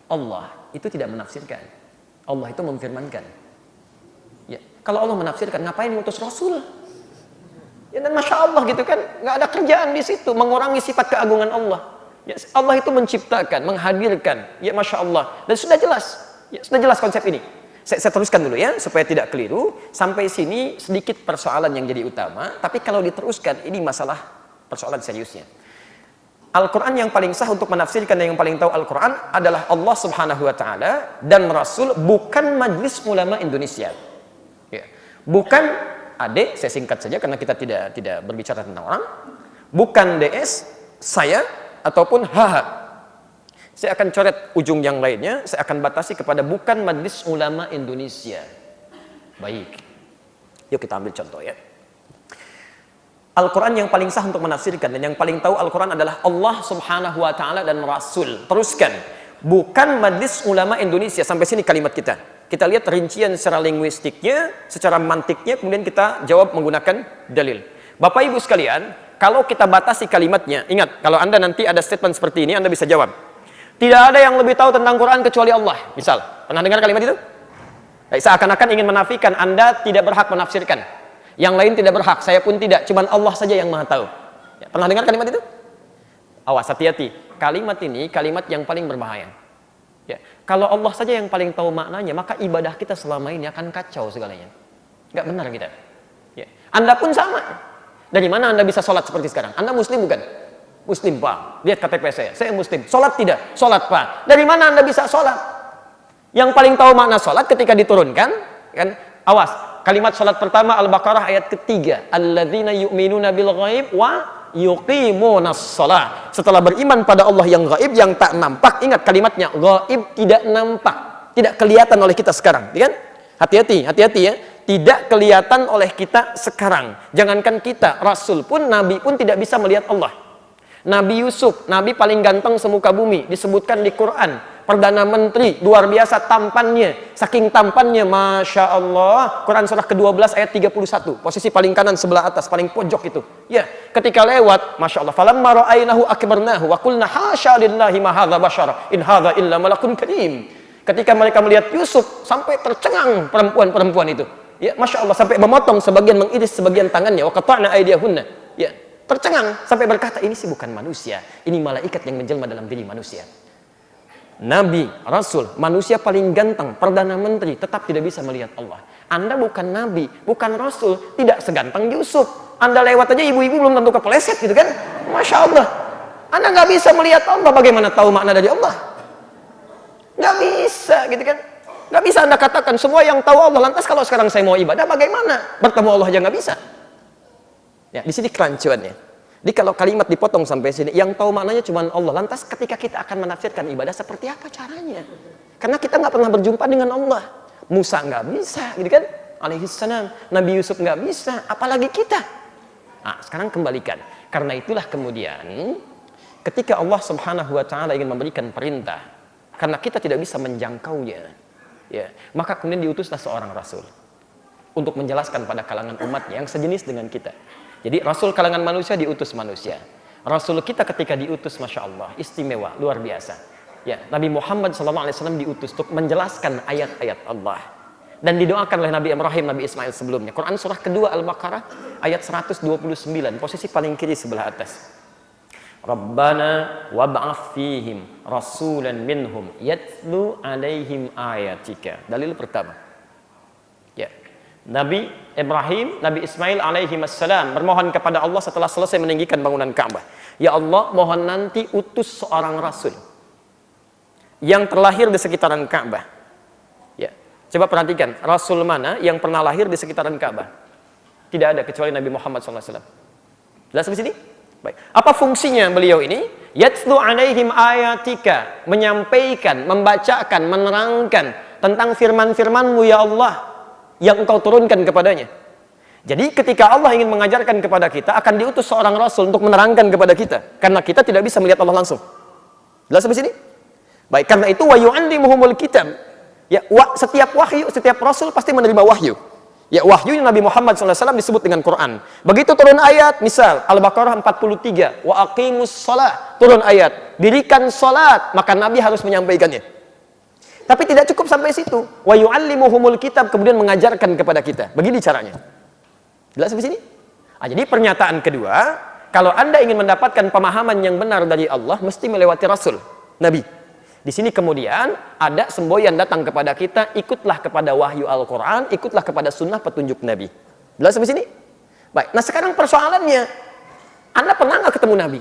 Allah itu tidak menafsirkan, Allah itu memfirmankan. Ya, kalau Allah menafsirkan, ngapain ngutus Rasul? Ya, dan masya Allah gitu kan, nggak ada kerjaan di situ, mengurangi sifat keagungan Allah. Ya, Allah itu menciptakan, menghadirkan. Ya, masya Allah. Dan sudah jelas, ya, sudah jelas konsep ini. Saya teruskan dulu ya, supaya tidak keliru. Sampai sini sedikit persoalan yang jadi utama, tapi kalau diteruskan, ini masalah persoalan seriusnya. Al-Quran yang paling sah untuk menafsirkan dan yang paling tahu Al-Quran adalah Allah Subhanahu Wa Taala dan Rasul, bukan Majelis Ulama Indonesia. Ya. Bukan AD, saya singkat saja karena kita tidak berbicara tentang orang. Bukan DS, saya, ataupun HH. Saya akan coret ujung yang lainnya, saya akan batasi kepada bukan Majelis Ulama Indonesia. Baik. Yuk kita ambil contoh ya. Al-Quran yang paling sah untuk menafsirkan dan yang paling tahu Al-Quran adalah Allah Subhanahu Wa Taala dan Rasul. Teruskan. Bukan Majelis Ulama Indonesia. Sampai sini kalimat kita. Kita lihat rincian secara linguistiknya, secara mantiknya, kemudian kita jawab menggunakan dalil. Bapak Ibu sekalian, kalau kita batasi kalimatnya, ingat, kalau Anda nanti ada statement seperti ini, Anda bisa jawab. Tidak ada yang lebih tahu tentang Quran kecuali Allah. Misal, pernah dengar kalimat itu? Seakan-akan ingin menafikan Anda tidak berhak menafsirkan. Yang lain tidak berhak, saya pun tidak. Cuman Allah saja yang maha tahu. Ya, pernah dengar kalimat itu? Awas, hati-hati. Kalimat ini kalimat yang paling berbahaya. Ya, kalau Allah saja yang paling tahu maknanya, maka ibadah kita selama ini akan kacau segalanya. Nggak benar kita. Ya. Anda pun sama. Dari mana Anda bisa sholat seperti sekarang? Anda muslim bukan? Muslim Pak, lihat KTP saya muslim. Sholat tidak? Sholat Pak. Dari mana Anda bisa sholat? Yang paling tahu makna sholat ketika diturunkan, kan? Awas, kalimat sholat pertama Al-Baqarah ayat ketiga. Alladzina yu'minuna bil ghaib wa yuqimunas shalah. Setelah beriman pada Allah yang gaib, yang tak nampak, ingat kalimatnya, gaib tidak nampak, tidak kelihatan oleh kita sekarang, kan? Hati-hati ya. Tidak kelihatan oleh kita sekarang. Jangankan kita, Rasul pun, Nabi pun tidak bisa melihat Allah. Nabi Yusuf, Nabi paling ganteng semuka bumi, disebutkan di Quran. Perdana Menteri, luar biasa tampannya. Saking tampannya, Masya Allah. Quran surah ke-12 ayat 31. Posisi paling kanan sebelah atas, paling pojok itu. Ya, ketika lewat, Masya Allah. Falamma ra'aynahu akbarnahu wa qulna hasya lillahi ma hadza bashara in hadza illa malakun karim. Ketika mereka melihat Yusuf, sampai tercengang perempuan-perempuan itu. Ya, Masya Allah, sampai memotong sebagian, mengiris sebagian tangannya. Wa qata'na aydiyahunna. Ya, tercengang sampai berkata, ini sih bukan manusia, ini malaikat yang menjelma dalam diri manusia. Nabi, Rasul, manusia paling ganteng, Perdana Menteri, tetap tidak bisa melihat Allah. Anda bukan Nabi, bukan Rasul, tidak seganteng Yusuf. Anda lewat aja ibu-ibu belum tentu kepleset gitu kan. Masya Allah. Anda nggak bisa melihat Allah, bagaimana tahu makna dari Allah? Nggak bisa gitu kan. Nggak bisa Anda katakan semua yang tahu Allah, lantas kalau sekarang saya mau ibadah bagaimana? Bertemu Allah aja nggak bisa. Ya, di sini kerancuannya. Jadi kalau kalimat dipotong sampai sini, yang tahu maknanya cuma Allah. Lantas ketika kita akan menafsirkan ibadah, seperti apa caranya? Karena kita nggak pernah berjumpa dengan Allah. Musa nggak bisa, gitu kan? Alaihissalam. Nabi Yusuf nggak bisa, apalagi kita. Nah, sekarang kembalikan. Karena itulah kemudian, ketika Allah Subhanahu Wa Taala ingin memberikan perintah, karena kita tidak bisa menjangkaunya, ya, maka kemudian diutuslah seorang Rasul untuk menjelaskan pada kalangan umatnya yang sejenis dengan kita. Jadi Rasul kalangan manusia diutus manusia. Rasul kita ketika diutus, Masya Allah, istimewa, luar biasa. Ya, Nabi Muhammad SAW diutus untuk menjelaskan ayat-ayat Allah. Dan didoakan oleh Nabi Ibrahim, Nabi Ismail sebelumnya. Quran surah kedua Al-Baqarah ayat 129, posisi paling kiri sebelah atas. Rabbana wab'ath fihim rasulan minhum yatlu alaihim ayatika. Dalil pertama. Nabi Ibrahim, Nabi Ismail alaihi wassalam bermohon kepada Allah setelah selesai meninggikan bangunan Ka'bah. Ya Allah, mohon nanti utus seorang Rasul yang terlahir di sekitaran Ka'bah. Ya, coba perhatikan, Rasul mana yang pernah lahir di sekitaran Ka'bah? Tidak ada kecuali Nabi Muhammad SAW. Jelas di sini? Baik. Apa fungsinya beliau ini? Yatlu alaihim ayatika, menyampaikan, membacakan, menerangkan tentang firman-firman-Mu ya Allah yang Engkau turunkan kepadanya. Jadi ketika Allah ingin mengajarkan kepada kita, akan diutus seorang rasul untuk menerangkan kepada kita, karena kita tidak bisa melihat Allah langsung. Jelas sampai sini? Baik, karena itu wa yu'allimuhumul kitab. Ya, setiap wahyu, setiap rasul pasti menerima wahyu. Ya, wahyu Nabi Muhammad SAW disebut dengan Quran. Begitu turun ayat, misal Al-Baqarah 43, wa aqimus shalah, turun ayat, dirikan salat, maka Nabi harus menyampaikannya. Tapi tidak cukup sampai situ. Wa yu'allimuhumul kitab, kemudian mengajarkan kepada kita. Begini caranya. Jelas sampai sini? Jadi pernyataan kedua, kalau Anda ingin mendapatkan pemahaman yang benar dari Allah, mesti melewati Rasul, Nabi. Di sini kemudian ada semboyan datang kepada kita, ikutlah kepada wahyu Al-Quran, ikutlah kepada sunnah petunjuk Nabi. Jelas sampai sini? Baik, nah sekarang persoalannya, Anda pernah nggak ketemu Nabi?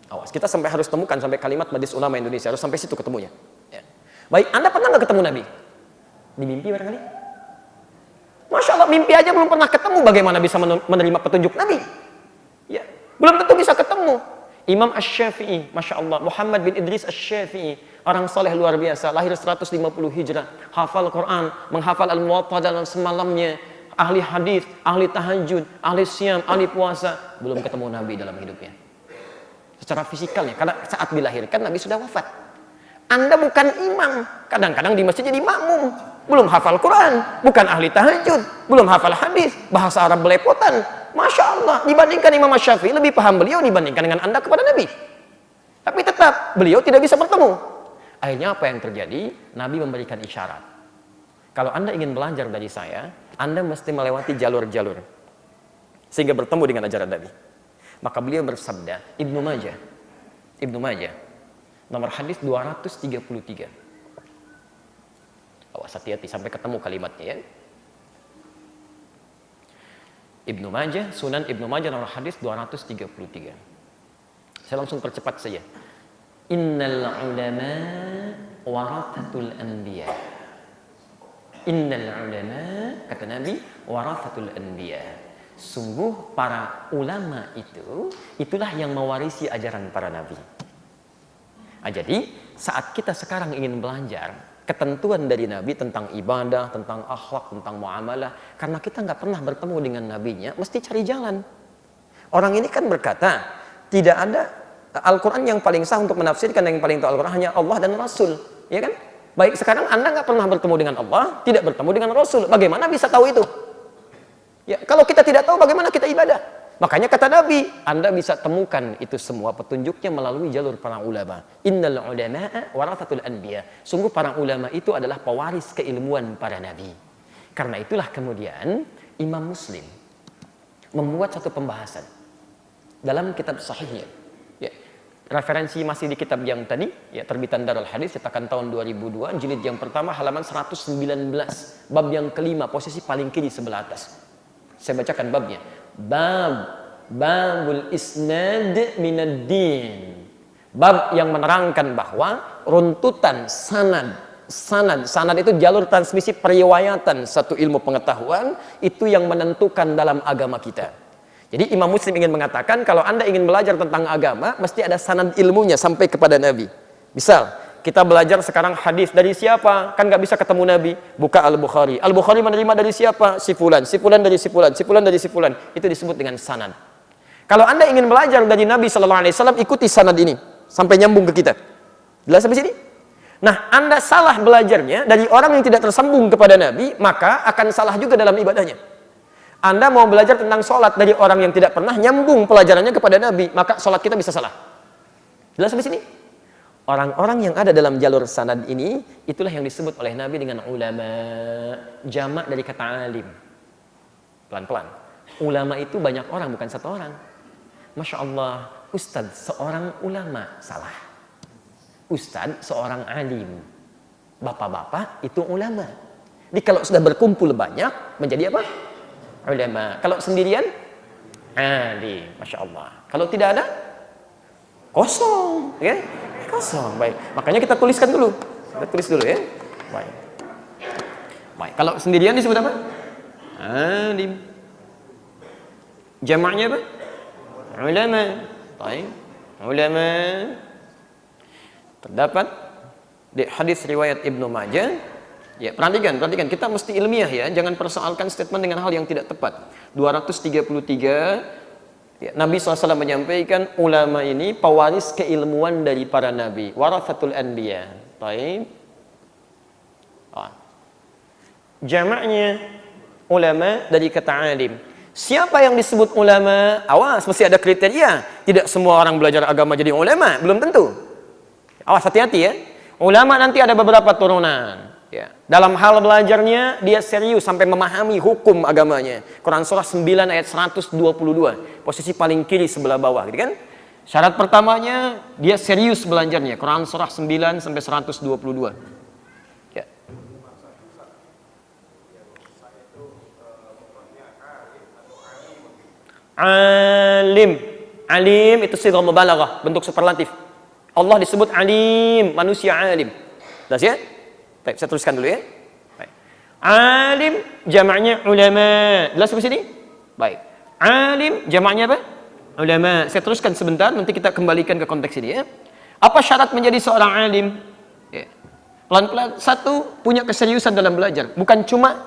Awas, kita sampai harus temukan sampai kalimat Majelis Ulama Indonesia, harus sampai situ ketemunya. Ya. Baik, Anda pernah nggak ketemu Nabi? Di mimpi barangkali? Masya Allah, mimpi aja belum pernah ketemu, bagaimana bisa menerima petunjuk Nabi? Ya, belum tentu bisa ketemu. Imam Asy-Syafi'i, Masya Allah, Muhammad bin Idris Asy-Syafi'i, orang soleh luar biasa, lahir 150 Hijrah, hafal Quran, menghafal Al-Muwatta dalam semalamnya, ahli hadis, ahli tahajud, ahli siyam, ahli puasa, belum ketemu Nabi dalam hidupnya. Secara fisikalnya, karena saat dilahirkan Nabi sudah wafat. Anda bukan imam, kadang-kadang di masjid jadi makmum, belum hafal Quran, bukan ahli tahajud, belum hafal hadis, bahasa Arab belepotan. Masya Allah, dibandingkan Imam Syafi'i lebih paham beliau dibandingkan dengan Anda kepada Nabi. Tapi tetap beliau tidak bisa bertemu. Akhirnya apa yang terjadi? Nabi memberikan isyarat. Kalau Anda ingin belajar dari saya, Anda mesti melewati jalur-jalur sehingga bertemu dengan ajaran Nabi. Maka beliau bersabda, Ibnu Majah, nomor hadis 233. Awas, hati-hati sampai ketemu kalimatnya ya. Ibnu Majah, Sunan Ibnu Majah nomor hadis 233. Saya langsung percepat saja. Innal ulama warathatul anbiya. Innal ulama, kata Nabi, warathatul anbiya. Sungguh para ulama itu, itulah yang mewarisi ajaran para nabi. Jadi saat kita sekarang ingin belajar ketentuan dari Nabi tentang ibadah, tentang akhlak, tentang muamalah, karena kita nggak pernah bertemu dengan Nabinya, mesti cari jalan. Orang ini kan berkata, tidak ada Al-Quran yang paling sah untuk menafsirkan, yang paling tahu Al-Quran hanya Allah dan Rasul, ya kan? Baik, sekarang Anda nggak pernah bertemu dengan Allah, tidak bertemu dengan Rasul, bagaimana bisa tahu itu? Ya, kalau kita tidak tahu, bagaimana kita ibadah? Makanya kata Nabi, Anda bisa temukan itu semua petunjuknya melalui jalur para ulama. Innal ulama'a warathatul anbiya. Sungguh para ulama itu adalah pewaris keilmuan para nabi. Karena itulah kemudian Imam Muslim membuat satu pembahasan dalam kitab sahihnya. Ya, referensi masih di kitab yang tadi, ya, terbitan Darul Hadis, cetakan tahun 2002, jilid yang pertama halaman 119, bab yang kelima, posisi paling kiri sebelah atas. Saya bacakan babnya. Babul isnad minad din. Bab yang menerangkan bahwa runtutan sanad itu jalur transmisi periwayatan satu ilmu pengetahuan, itu yang menentukan dalam agama kita. Jadi Imam Muslim ingin mengatakan, kalau Anda ingin belajar tentang agama, mesti ada sanad ilmunya sampai kepada Nabi. Misal kita belajar sekarang hadis dari siapa? Kan nggak bisa ketemu Nabi. Buka Al-Bukhari. Al-Bukhari menerima dari siapa? Si fulan. Si fulan dari si fulan. Si fulan dari si fulan. Itu disebut dengan sanad. Kalau Anda ingin belajar dari Nabi SAW, ikuti sanad ini sampai nyambung ke kita. Jelas sampai sini? Nah, Anda salah belajarnya dari orang yang tidak tersambung kepada Nabi, maka akan salah juga dalam ibadahnya. Anda mau belajar tentang sholat dari orang yang tidak pernah nyambung pelajarannya kepada Nabi, maka sholat kita bisa salah. Jelas sampai sini? Orang-orang yang ada dalam jalur sanad ini, itulah yang disebut oleh Nabi dengan ulama. Jamak dari kata alim. Pelan-pelan. Ulama itu banyak orang, bukan satu orang. Masya Allah, ustadz seorang ulama, salah. Ustadz seorang alim. Bapak-bapak itu ulama. Jadi kalau sudah berkumpul banyak, menjadi apa? Ulama. Kalau sendirian, alim. Masya Allah. Kalau tidak ada, kosong. Ya? Kosong. Baik. Makanya kita tuliskan dulu. Kita tulis dulu ya. Baik. Baik. Kalau sendirian disebut apa? Alim. Jamaknya apa? ulama. Baik. Ulama. Terdapat di hadis riwayat Ibnu Majah. Ya, perhatikan, kita mesti ilmiah ya, jangan persoalkan statement dengan hal yang tidak tepat. 233 ya, Nabi SAW menyampaikan ulama ini pewaris keilmuan dari para nabi, warathatul anbiya. Baik. Jamaknya ulama dari kata alim. Siapa yang disebut ulama? Awas, mesti ada kriteria. Tidak semua orang belajar agama jadi ulama, belum tentu. Awas, hati-hati ya. Ulama nanti ada beberapa turunan. Ya. Dalam hal belajarnya, dia serius sampai memahami hukum agamanya. Quran surah 9 ayat 122. Posisi paling kiri sebelah bawah, gitu kan? Syarat pertamanya, dia serius belajarnya. Quran surah 9 sampai 122. Ya. Alim itu sighah mubalaghah, bentuk superlatif. Allah disebut alim, manusia alim. Jelas ya? Baik, saya tuliskan dulu ya. Baik. Alim jamaknya ulama. Jelas sampai sini? Baik. Alim jamaknya apa? Ulama. Saya teruskan sebentar, nanti kita kembalikan ke konteks ini ya. Apa syarat menjadi seorang alim? Ya. Pelan-pelan. Satu, punya keseriusan dalam belajar. Bukan cuma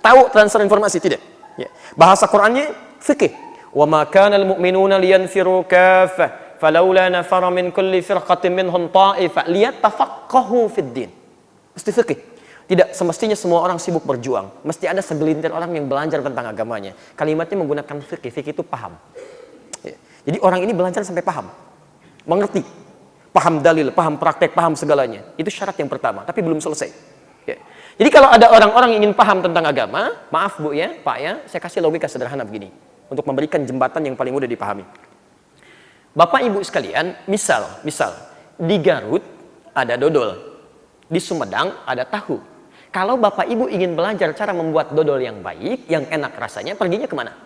tahu transfer informasi, tidak. Ya. Bahasa Qur'annya fikih. Wa ma kana al-mu'minuna liyanfiru kaffah. Falaula nafara min kulli firqatin minhum ta'ifah liyatafaqahu fid din. Mesti fikih. Tidak semestinya semua orang sibuk berjuang. Mesti ada segelintir orang yang belajar tentang agamanya. Kalimatnya menggunakan fikih. Fikih itu paham. Ya. Jadi orang ini belajar sampai paham. Mengerti. Paham dalil, paham praktek, paham segalanya. Itu syarat yang pertama, tapi belum selesai. Ya. Jadi kalau ada orang-orang ingin paham tentang agama, maaf Bu ya, Pak ya, saya kasih logika sederhana begini. Untuk memberikan jembatan yang paling mudah dipahami. Bapak Ibu sekalian, misal di Garut ada dodol, di Sumedang ada tahu. Kalau Bapak Ibu ingin belajar cara membuat dodol yang baik, yang enak rasanya, perginya kemana?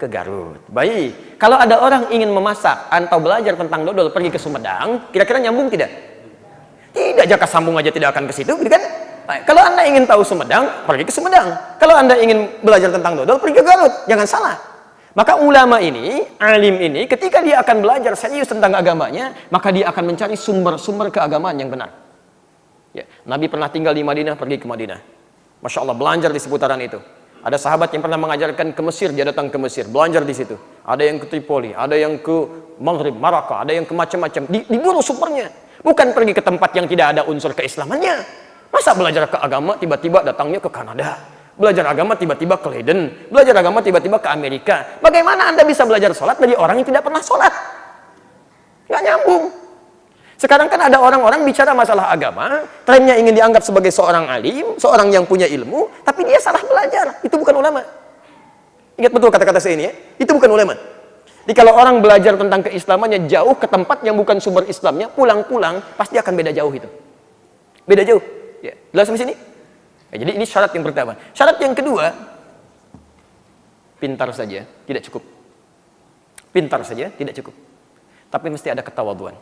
Ke Garut. Baik. Kalau ada orang ingin memasak atau belajar tentang dodol, pergi ke Sumedang, kira-kira nyambung tidak? Tidak, jaka sambung aja tidak akan ke situ, gitu kan? Baik. Kalau Anda ingin tahu Sumedang, pergi ke Sumedang. Kalau Anda ingin belajar tentang dodol, pergi ke Garut. Jangan salah. Maka ulama ini, alim ini, ketika dia akan belajar serius tentang agamanya, maka dia akan mencari sumber-sumber keagamaan yang benar. Ya, Nabi pernah tinggal di Madinah, pergi ke Madinah. Masya Allah, belajar di seputaran itu. Ada sahabat yang pernah mengajarkan ke Mesir, dia datang ke Mesir, belajar di situ. Ada yang ke Tripoli, ada yang ke Maghrib, Maraka, ada yang ke macam-macam. Diburu sumbernya. Bukan pergi ke tempat yang tidak ada unsur keislamannya. Masa belajar ke agama, tiba-tiba datangnya ke Kanada. Belajar agama tiba-tiba ke Leiden, belajar agama tiba-tiba ke Amerika. Bagaimana Anda bisa belajar sholat dari orang yang tidak pernah sholat? Nggak nyambung. Sekarang kan ada orang-orang bicara masalah agama, trennya ingin dianggap sebagai seorang alim, seorang yang punya ilmu, tapi dia salah belajar. Itu bukan ulama. Ingat betul kata-kata saya ini ya, itu bukan ulama. Jadi kalau orang belajar tentang keislamannya jauh ke tempat yang bukan sumber Islamnya, pulang-pulang pasti akan beda jauh itu. Beda jauh. Ya, jelas sampai sini? Ya, jadi ini syarat yang pertama. Syarat yang kedua, pintar saja tidak cukup. Pintar saja tidak cukup. Tapi mesti ada ketawaduan,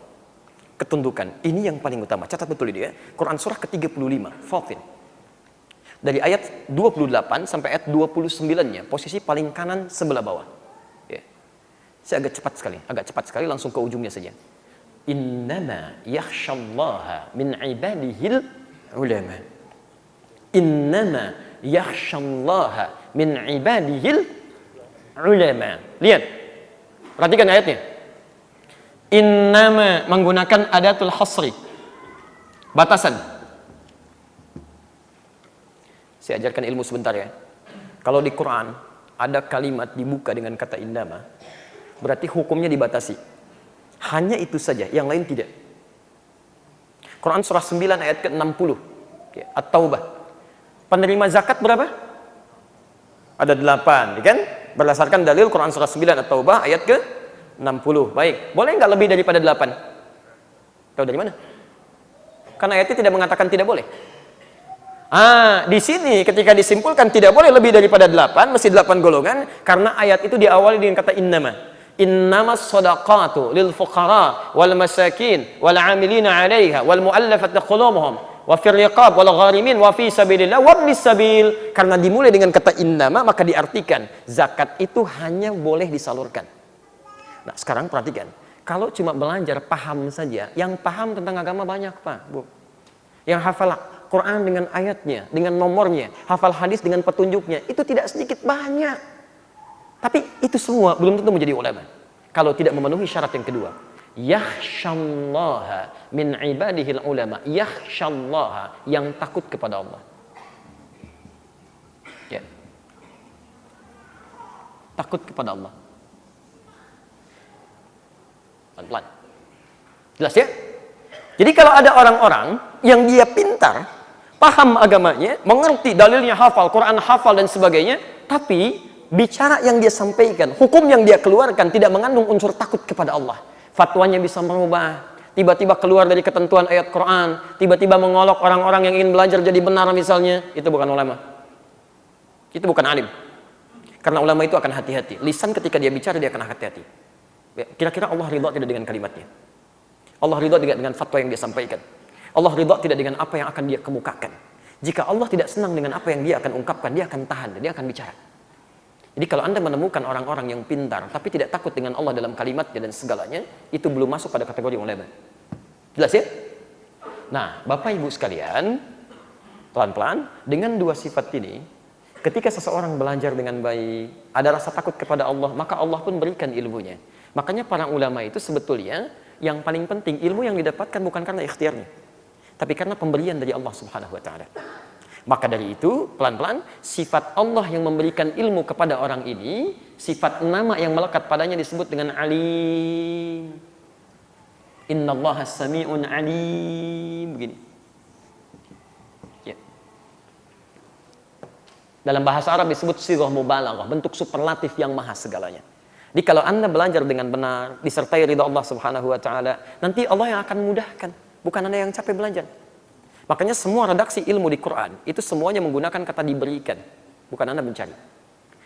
ketundukan. Ini yang paling utama. Catat betul ini ya. Quran surah ke-35, Fatir. Dari ayat 28 sampai ayat 29-nya, posisi paling kanan sebelah bawah. Ya. Saya agak cepat sekali langsung ke ujungnya saja. Innama yakhshallaha min ibadihil ulama. Innama yakhshallaha min ibadihil ulama. Lihat. Perhatikan ayatnya. Innama menggunakan adatul hasri. Batasan. Saya ajarkan ilmu sebentar ya. Kalau di Quran ada kalimat dibuka dengan kata innama, berarti hukumnya dibatasi. Hanya itu saja, yang lain tidak. Quran surah 9 ayat ke-60. Ya, At-Taubah. Penerima zakat berapa? Ada 8, kan? Berdasarkan dalil Quran surah 9 At-Taubah ayat ke-60. Baik, boleh nggak lebih daripada 8? Tahu dari mana? Karena ayatnya tidak mengatakan tidak boleh. Di sini ketika disimpulkan tidak boleh lebih daripada 8, mesti 8 golongan, karena ayat itu diawali dengan kata innama. Innamas shadaqatu lil fuqara wal masakin wal 'amilina 'alaiha wal mu'allafati qulubuhum wa fir riqab wal gharimin wa fi sabilillah wa ibnis sabil. Karena dimulai dengan kata innama, maka diartikan zakat itu hanya boleh disalurkan. Nah, sekarang perhatikan. Kalau cuma belajar paham saja, yang paham tentang agama banyak, Pak, Bu. Yang hafal Quran dengan ayatnya, dengan nomornya, hafal hadis dengan petunjuknya, itu tidak sedikit, banyak. Tapi itu semua belum tentu menjadi ulama. Kalau tidak memenuhi syarat yang kedua. Yakhshallaha min ibadihil ulama. Yakhshallaha, yang takut kepada Allah. Ya. Takut kepada Allah. Pelan-pelan. Jelas ya? Jadi kalau ada orang-orang yang dia pintar, paham agamanya, mengerti dalilnya, hafal, Quran hafal dan sebagainya, tapi bicara yang dia sampaikan, hukum yang dia keluarkan tidak mengandung unsur takut kepada Allah. Fatwanya bisa merubah, tiba-tiba keluar dari ketentuan ayat Quran, tiba-tiba mengolok orang-orang yang ingin belajar jadi benar misalnya, itu bukan ulama. Itu bukan alim. Karena ulama itu akan hati-hati. Lisan ketika dia bicara, dia akan hati-hati. Kira-kira Allah ridha tidak dengan kalimatnya? Allah ridha tidak dengan fatwa yang dia sampaikan? Allah ridha tidak dengan apa yang akan dia kemukakan? Jika Allah tidak senang dengan apa yang dia akan ungkapkan, dia akan tahan, dia akan bicara. Jadi kalau Anda menemukan orang-orang yang pintar, tapi tidak takut dengan Allah dalam kalimatnya dan segalanya, itu belum masuk pada kategori ulama. Jelas ya? Nah, Bapak Ibu sekalian, pelan-pelan, dengan dua sifat ini, ketika seseorang belajar dengan baik, ada rasa takut kepada Allah, maka Allah pun berikan ilmunya. Makanya para ulama itu sebetulnya yang paling penting, ilmu yang didapatkan bukan karena ikhtiarnya, tapi karena pemberian dari Allah Subhanahu wa Ta'ala. Maka dari itu, pelan-pelan, sifat Allah yang memberikan ilmu kepada orang ini, sifat nama yang melekat padanya disebut dengan alim. Innallaha sami'un alim. Begini. Ya. Dalam bahasa Arab disebut sighah mubalaghah, bentuk superlatif yang maha segalanya. Jadi kalau Anda belajar dengan benar, disertai ridha Allah Subhanahu wa Ta'ala, nanti Allah yang akan mudahkan, bukan Anda yang capek belajar. Makanya semua redaksi ilmu di Quran itu semuanya menggunakan kata diberikan, bukan Anda mencari.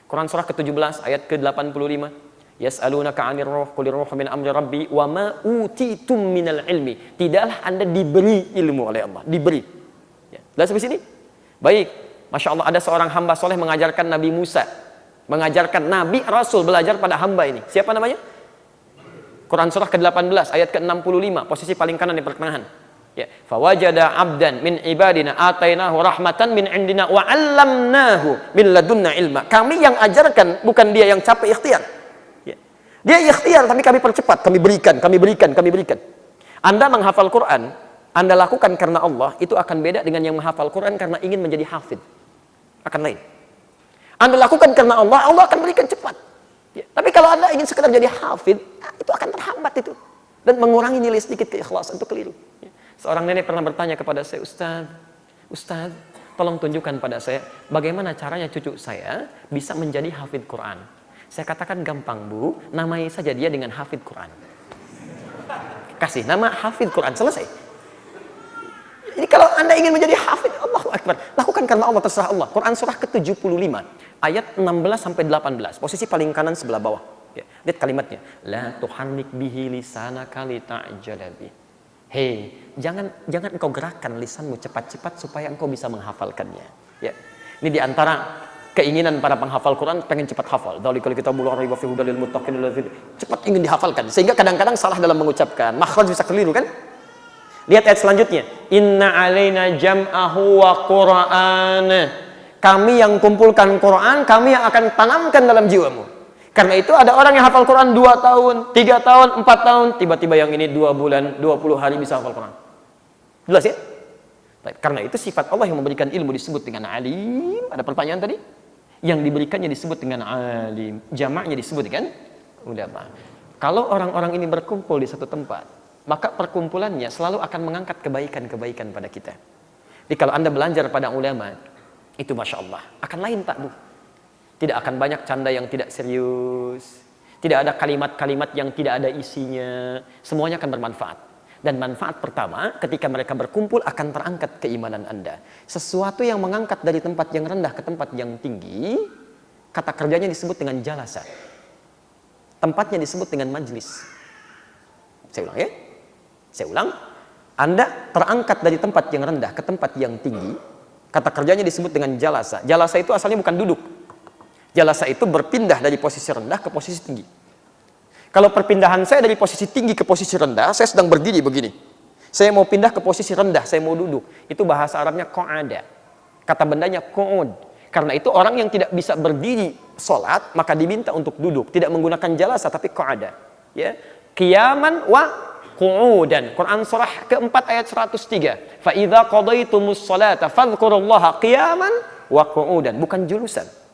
Quran surah ke-17 ayat ke-85. Yas'alunaka 'anir ruh qul ruhu min amri rabbi wa ma utitum minal ilmi. Tidaklah Anda diberi ilmu oleh Allah, diberi. Ya. Sudah sampai sini? Baik. Masya Allah, ada seorang hamba soleh mengajarkan Nabi Musa, mengajarkan Nabi Rasul belajar pada hamba ini. Siapa namanya? Quran surah ke-18 ayat ke-65, posisi paling kanan di pertengahan. Ya, fawajada 'abdan min ibadina atainahu rahmatan min indina wa 'allamnahu min ladunna ilma. Kami yang ajarkan, bukan dia yang capek ikhtiar. Ya. Dia ikhtiar tapi kami percepat, kami berikan. Anda menghafal Quran, Anda lakukan karena Allah, itu akan beda dengan yang menghafal Quran karena ingin menjadi hafid. Akan lain. Anda lakukan karena Allah, Allah akan berikan cepat. Ya. Tapi kalau Anda ingin sekedar jadi hafid, itu akan terhambat itu. Dan mengurangi nilai sedikit keikhlasan, itu keliru. Ya. Seorang nenek pernah bertanya kepada saya, Ustaz, tolong tunjukkan pada saya bagaimana caranya cucu saya bisa menjadi hafid Quran. Saya katakan gampang Bu, namai saja dia dengan hafid Quran. Kasih nama hafid Quran, selesai. Jadi kalau Anda ingin menjadi hafid, Allahu Akbar, lakukan karena Allah, terserah Allah. Quran surah ke-75 ayat 16-18, posisi paling kanan sebelah bawah. Ya, lihat kalimatnya. La tuhannik bihi lisanaka lita'jala bih. Hei, jangan engkau gerakkan lisanmu cepat-cepat supaya engkau bisa menghafalkannya. Ya. Ini diantara keinginan para penghafal Quran, pengen cepat hafal. Dzalikal kitabul la raiba fihi hudal lil muttaqin, cepat ingin dihafalkan. Sehingga kadang-kadang salah dalam mengucapkan, makhraj bisa keliru kan? Lihat ayat selanjutnya. Inna alaina jam'ahu wa qur'ana. Kami yang kumpulkan Quran, kami yang akan tanamkan dalam jiwamu. Karena itu ada orang yang hafal Quran 2 tahun, 3 tahun, 4 tahun, tiba-tiba yang ini 2 bulan, 20 hari bisa hafal Quran. Jelas ya? Karena itu sifat Allah yang memberikan ilmu disebut dengan alim. Ada pertanyaan tadi? Yang diberikannya disebut dengan alim. Jamaknya disebut dengan ulama. Kalau orang-orang ini berkumpul di satu tempat, maka perkumpulannya selalu akan mengangkat kebaikan-kebaikan pada kita. Jadi kalau Anda belajar pada ulama, itu Masya Allah, akan lain Pak Bu. Tidak akan banyak canda yang tidak serius. Tidak ada kalimat-kalimat yang tidak ada isinya. Semuanya akan bermanfaat. Dan manfaat pertama, ketika mereka berkumpul akan terangkat keimanan Anda. Sesuatu yang mengangkat dari tempat yang rendah ke tempat yang tinggi, kata kerjanya disebut dengan jalasa. Tempatnya disebut dengan majlis. Saya ulang ya. Saya ulang. Anda terangkat dari tempat yang rendah ke tempat yang tinggi, kata kerjanya disebut dengan jalasa. Jalasa itu asalnya bukan duduk. Jalasa itu berpindah dari posisi rendah ke posisi tinggi. Kalau perpindahan saya dari posisi tinggi ke posisi rendah, saya sedang berdiri begini. Saya mau pindah ke posisi rendah, saya mau duduk. Itu bahasa Arabnya qa'ada. Kata bendanya qu'ud. Karena itu orang yang tidak bisa berdiri sholat, maka diminta untuk duduk. Tidak menggunakan jalasa, tapi qa'ada. Ya. Qiyaman wa qu'udan. Quran surah keempat ayat 103. Fa idza qadaitumus sholata fadhkurullaha qiyaman wa qu'udan. Bukan julusan.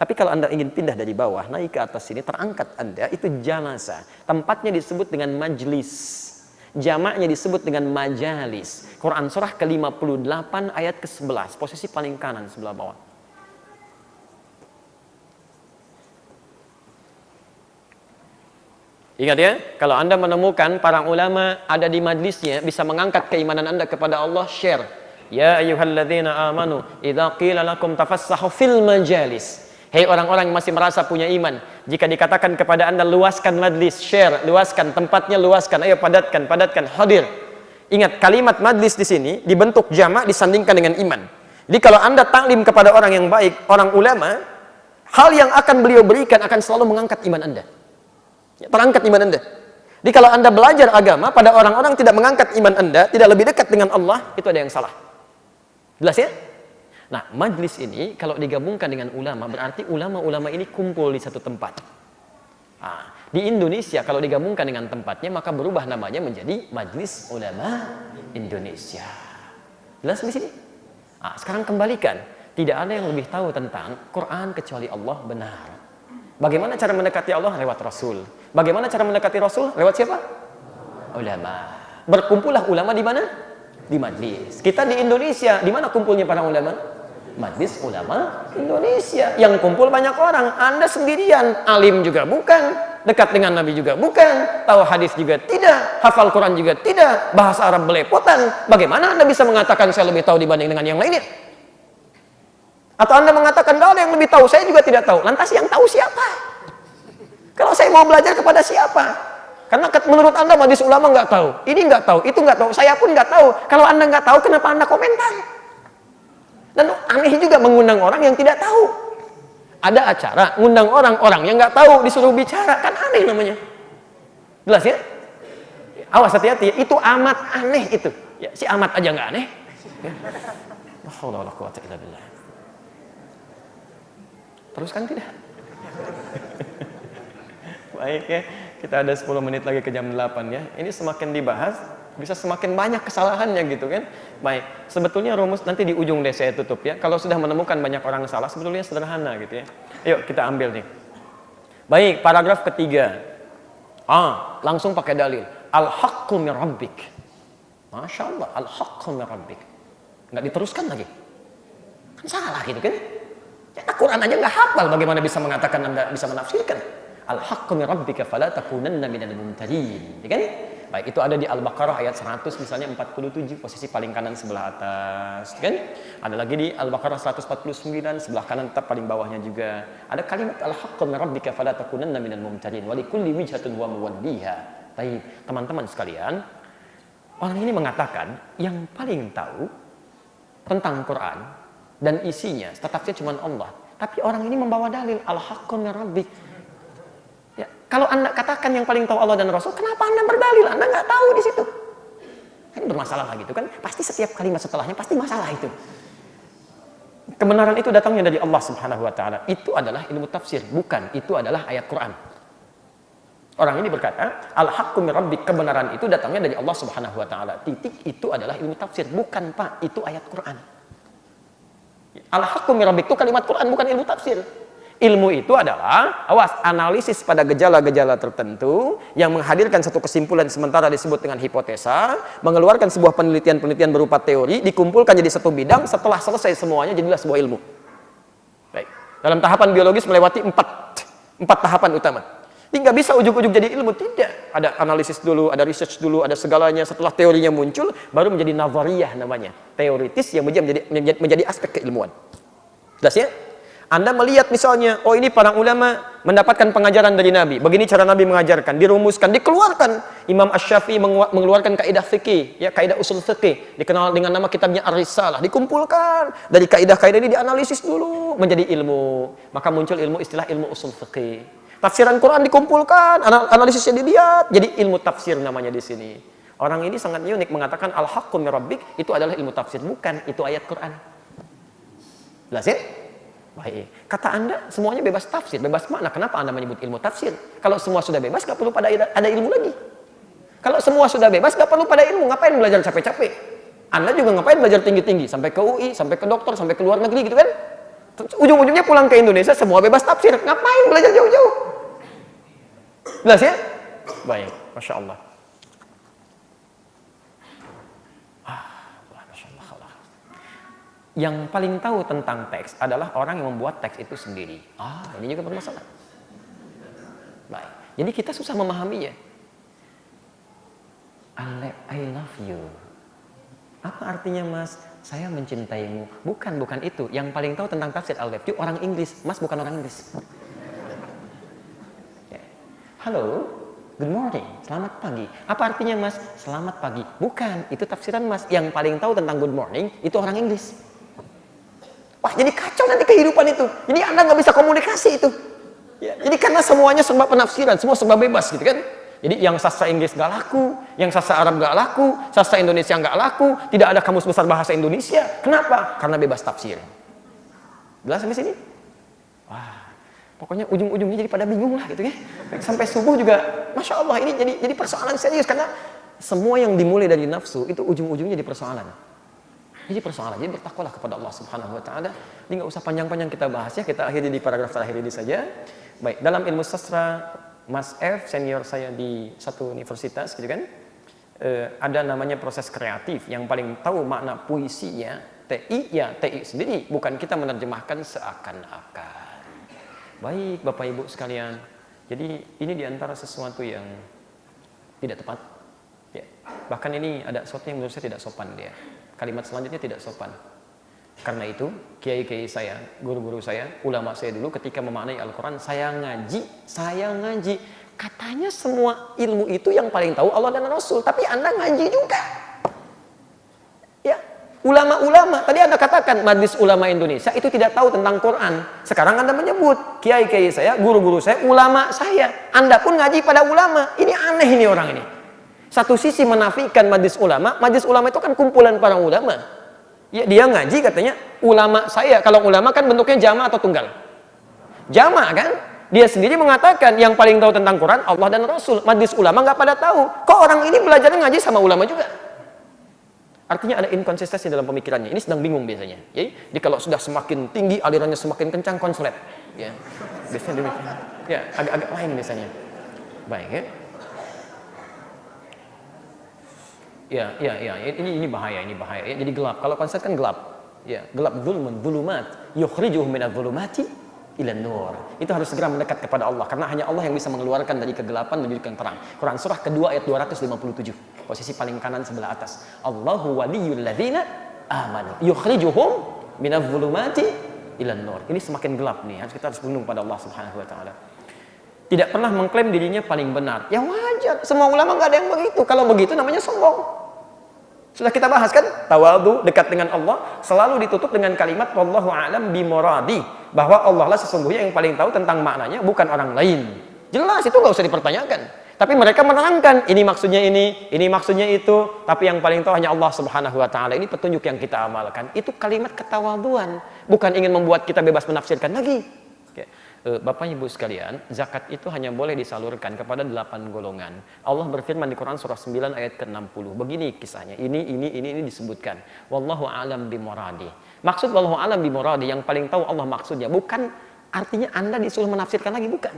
Tapi kalau Anda ingin pindah dari bawah, naik ke atas sini, terangkat Anda, itu jalasa. Tempatnya disebut dengan majlis. Jamaknya disebut dengan majalis. Quran surah ke-58 ayat ke-11. Posisi paling kanan sebelah bawah. Ingat ya, kalau Anda menemukan para ulama ada di majlisnya, bisa mengangkat keimanan Anda kepada Allah, share. Ya ayyuhalladzina amanu, idza qila lakum tafassahu fil majalis. Hei orang-orang yang masih merasa punya iman, jika dikatakan kepada Anda luaskan majlis, share, luaskan tempatnya, luaskan, ayo padatkan, hadir. Ingat, kalimat majlis di sini dibentuk jamak disandingkan dengan iman. Jadi kalau Anda taklim kepada orang yang baik, orang ulama, hal yang akan beliau berikan akan selalu mengangkat iman Anda. Ya, terangkat iman Anda. Jadi kalau Anda belajar agama pada orang-orang tidak mengangkat iman Anda, tidak lebih dekat dengan Allah, itu ada yang salah. Jelas ya? Nah, majlis ini kalau digabungkan dengan ulama, berarti ulama-ulama ini kumpul di satu tempat. Nah, di Indonesia kalau digabungkan dengan tempatnya, maka berubah namanya menjadi Majlis Ulama Indonesia. Jelas di sini? Nah, sekarang kembalikan. Tidak ada yang lebih tahu tentang Quran kecuali Allah benar. Bagaimana cara mendekati Allah? Lewat Rasul. Bagaimana cara mendekati Rasul? Lewat siapa? Ulama. Berkumpullah ulama di mana? Di majlis. Kita di Indonesia, di mana kumpulnya para ulama? Majlis Ulama Indonesia. Yang kumpul banyak orang. Anda sendirian. Alim juga bukan. Dekat dengan Nabi juga bukan. Tahu hadis juga tidak. Hafal Quran juga tidak. Bahasa Arab belepotan. Bagaimana Anda bisa mengatakan saya lebih tahu dibanding dengan yang lainnya? Atau Anda mengatakan gak ada yang lebih tahu, saya juga tidak tahu. Lantas yang tahu siapa? Kalau saya mau belajar kepada siapa? Karena menurut Anda majlis ulama nggak tahu, ini nggak tahu, itu nggak tahu, saya pun nggak tahu. Kalau Anda nggak tahu, kenapa Anda komentar? Dan aneh juga mengundang orang yang tidak tahu. Ada acara, ngundang orang-orang yang nggak tahu, disuruh bicara, kan aneh namanya. Jelas ya? Awas hati-hati, itu amat aneh itu. Ya, si amat aja nggak aneh. Ya. La haula wala quwwata illa billah. Teruskan tidak? Baik ya, kita ada 10 menit lagi ke jam 8 ya. Ini semakin dibahas, bisa semakin banyak kesalahannya gitu kan. Baik, sebetulnya rumus nanti di ujung deh saya tutup ya. Kalau sudah menemukan banyak orang salah, sebetulnya sederhana gitu ya. Yuk kita ambil nih. Baik, paragraf ketiga. Langsung pakai dalil. Al-haqqu min rabbik. Masya Allah, al-haqqu min rabbik. Nggak diteruskan lagi. Kan salah gitu kan. Ya, Al-Quran aja nggak hafal, bagaimana bisa mengatakan Anda bisa menafsirkan? Al-haqqu min rabbika fala takunanna minal mumtarin. Ya kan? Baik, itu ada di Al-Baqarah ayat 100 misalnya 47, posisi paling kanan sebelah atas, kan? Ada lagi di Al-Baqarah 149 sebelah kanan tetap paling bawahnya juga. Ada kalimat al-haqqu min rabbika fala takunanna minal mumtarin wa likulli wijhatun huwa muwalliha. Baik, teman-teman sekalian, orang ini mengatakan yang paling tahu tentang Quran dan isinya, tetapnya cuma Allah. Tapi orang ini membawa dalil al-haqqu min rabbik. Ya, kalau Anda katakan yang paling tahu Allah dan Rasul, kenapa Anda berdalil? Anda nggak tahu di situ. Ini bermasalah lah gitu kan? Pasti setiap kalimat setelahnya pasti masalah itu. Kebenaran itu datangnya dari Allah Subhanahu wa taala. Itu adalah ilmu tafsir, bukan itu adalah ayat Quran. Orang ini berkata, al-haqqu min rabbik, kebenaran itu datangnya dari Allah Subhanahu wa taala. Titik, itu adalah ilmu tafsir, bukan Pak, itu ayat Quran. Al-haqqu min rabbik itu kalimat Quran, bukan ilmu tafsir. Ilmu itu adalah, awas, analisis pada gejala-gejala tertentu yang menghadirkan satu kesimpulan sementara disebut dengan hipotesa, mengeluarkan sebuah penelitian-penelitian berupa teori, dikumpulkan jadi satu bidang, setelah selesai semuanya jadilah sebuah ilmu. Baik. Dalam tahapan biologis melewati empat tahapan utama. Jadi nggak bisa ujuk-ujuk jadi ilmu, tidak. Ada analisis dulu, ada research dulu, ada segalanya. Setelah teorinya muncul, baru menjadi nazariyah namanya. Teoritis yang menjadi aspek keilmuan. Jelas ya? Anda melihat misalnya, oh ini para ulama mendapatkan pengajaran dari Nabi. Begini cara Nabi mengajarkan, dirumuskan, dikeluarkan. Imam Asy-Syafi'i mengeluarkan kaidah fikih, ya kaidah usul fikih, dikenal dengan nama kitabnya Ar-Risalah. Dikumpulkan dari kaidah-kaidah ini dianalisis dulu menjadi ilmu. Maka muncul ilmu istilah ilmu usul fikih. Tafsiran Quran dikumpulkan, analisisnya dilihat, jadi ilmu tafsir namanya di sini. Orang ini sangat unik mengatakan al-haqqu mir rabbik itu adalah ilmu tafsir, bukan itu ayat Quran. Jelas ya? Baik. Kata Anda semuanya bebas tafsir, bebas makna. Kenapa Anda menyebut ilmu tafsir? Kalau semua sudah bebas, nggak perlu pada ada ilmu lagi. Kalau semua sudah bebas, nggak perlu pada ilmu. Ngapain belajar capek-capek? Anda juga ngapain belajar tinggi-tinggi sampai ke UI, sampai ke dokter, sampai ke luar negeri gitu kan? Terus ujung-ujungnya pulang ke Indonesia semua bebas tafsir. Ngapain belajar jauh-jauh? Jelas ya? Baik, Masya Allah. Yang paling tahu tentang teks adalah orang yang membuat teks itu sendiri. Ini juga bermasalah. Baik. Jadi kita susah memahaminya. I love you. Apa artinya Mas? Saya mencintaimu. Bukan itu. Yang paling tahu tentang tafsir I love you orang Inggris. Mas bukan orang Inggris. Halo, good morning, selamat pagi. Apa artinya Mas? Selamat pagi. Bukan, itu tafsiran Mas. Yang paling tahu tentang good morning itu orang Inggris. Wah, jadi kacau nanti kehidupan itu. Jadi Anda nggak bisa komunikasi itu. Ya, jadi karena semuanya serba penafsiran, semua serba bebas gitu kan. Jadi yang sastra Inggris nggak laku, yang sastra Arab nggak laku, sastra Indonesia nggak laku, tidak ada kamus besar bahasa Indonesia. Kenapa? Karena bebas tafsir. Jelas sampai sini? Wah, pokoknya ujung-ujungnya jadi pada bingung lah gitu ya. Sampai subuh juga, Masya Allah ini jadi persoalan serius. Karena semua yang dimulai dari nafsu itu ujung-ujungnya jadi persoalan. Jadi persoalan, jadi bertakwalah kepada Allah Subhanahu Wa Taala. Ini nggak usah panjang-panjang kita bahas ya, kita akhiri di paragraf terakhir ini saja. Baik, dalam ilmu sastra, Mas F, senior saya di satu universitas gitu kan, ada namanya proses kreatif. Yang paling tahu makna puisinya, TI ya TI sendiri, bukan kita menerjemahkan seakan-akan. Baik, Bapak Ibu sekalian, jadi ini diantara sesuatu yang tidak tepat. Ya. Bahkan ini ada sesuatu yang menurut saya tidak sopan dia. Kalimat selanjutnya tidak sopan. Karena itu, kiai-kiai saya, guru-guru saya, ulama saya dulu ketika memaknai Al-Quran, saya ngaji. Katanya semua ilmu itu yang paling tahu Allah dan Rasul. Tapi Anda ngaji juga. Ya, ulama-ulama. Tadi Anda katakan, Majelis Ulama Indonesia itu tidak tahu tentang Quran. Sekarang Anda menyebut, kiai-kiai saya, guru-guru saya, ulama saya. Anda pun ngaji pada ulama. Ini aneh ini orang ini. Satu sisi menafikan majelis ulama itu kan kumpulan para ulama. Ya, dia ngaji katanya ulama saya. Kalau ulama kan bentuknya jama' atau tunggal. Jama' kan? Dia sendiri mengatakan yang paling tahu tentang Quran Allah dan Rasul. Majelis ulama nggak pada tahu. Kok orang ini belajarnya ngaji sama ulama juga? Artinya ada inkonsistensi dalam pemikirannya. Ini sedang bingung biasanya. Jadi kalau sudah semakin tinggi alirannya semakin kencang konslet. Ya, biasanya demikian. Ya, agak-agak lain biasanya. Baik ya. Ya, ini bahaya. Ya, jadi gelap. Kalau konsep kan gelap. Ya, gelap dzulumat, yukhrijuhum minadz-dzulumati ilan nur. Itu harus segera mendekat kepada Allah karena hanya Allah yang bisa mengeluarkan dari kegelapan menuju ke terang. Quran surah kedua ayat 257. Posisi paling kanan sebelah atas. Allahu waliyul ladzina amanu yukhrijuhum minadz-dzulumati ilan nur. Ini semakin gelap nih. Kita harus berlindung pada Allah Subhanahu wa taala. Tidak pernah mengklaim dirinya paling benar. Ya wajar. Semua ulama nggak ada yang begitu. Kalau begitu namanya sombong. Sudah kita bahas kan? Tawadhu, dekat dengan Allah, selalu ditutup dengan kalimat wallahu a'lam bimuradi. Bahwa Allah lah sesungguhnya yang paling tahu tentang maknanya, bukan orang lain. Jelas, itu nggak usah dipertanyakan. Tapi mereka menerangkan, ini maksudnya ini maksudnya itu. Tapi yang paling tahu hanya Allah Subhanahu wa ta'ala. Ini petunjuk yang kita amalkan. Itu kalimat ketawadhuan. Bukan ingin membuat kita bebas menafsirkan lagi. Bapak Ibu sekalian, zakat itu hanya boleh disalurkan kepada 8 golongan. Allah berfirman di Quran surah 9 ayat ke-60. Begini kisahnya. Ini disebutkan. Wallahu a'lam bimuradi. Maksud wallahu a'lam bimuradi yang paling tahu Allah maksudnya. Bukan artinya Anda disuruh menafsirkan lagi, bukan.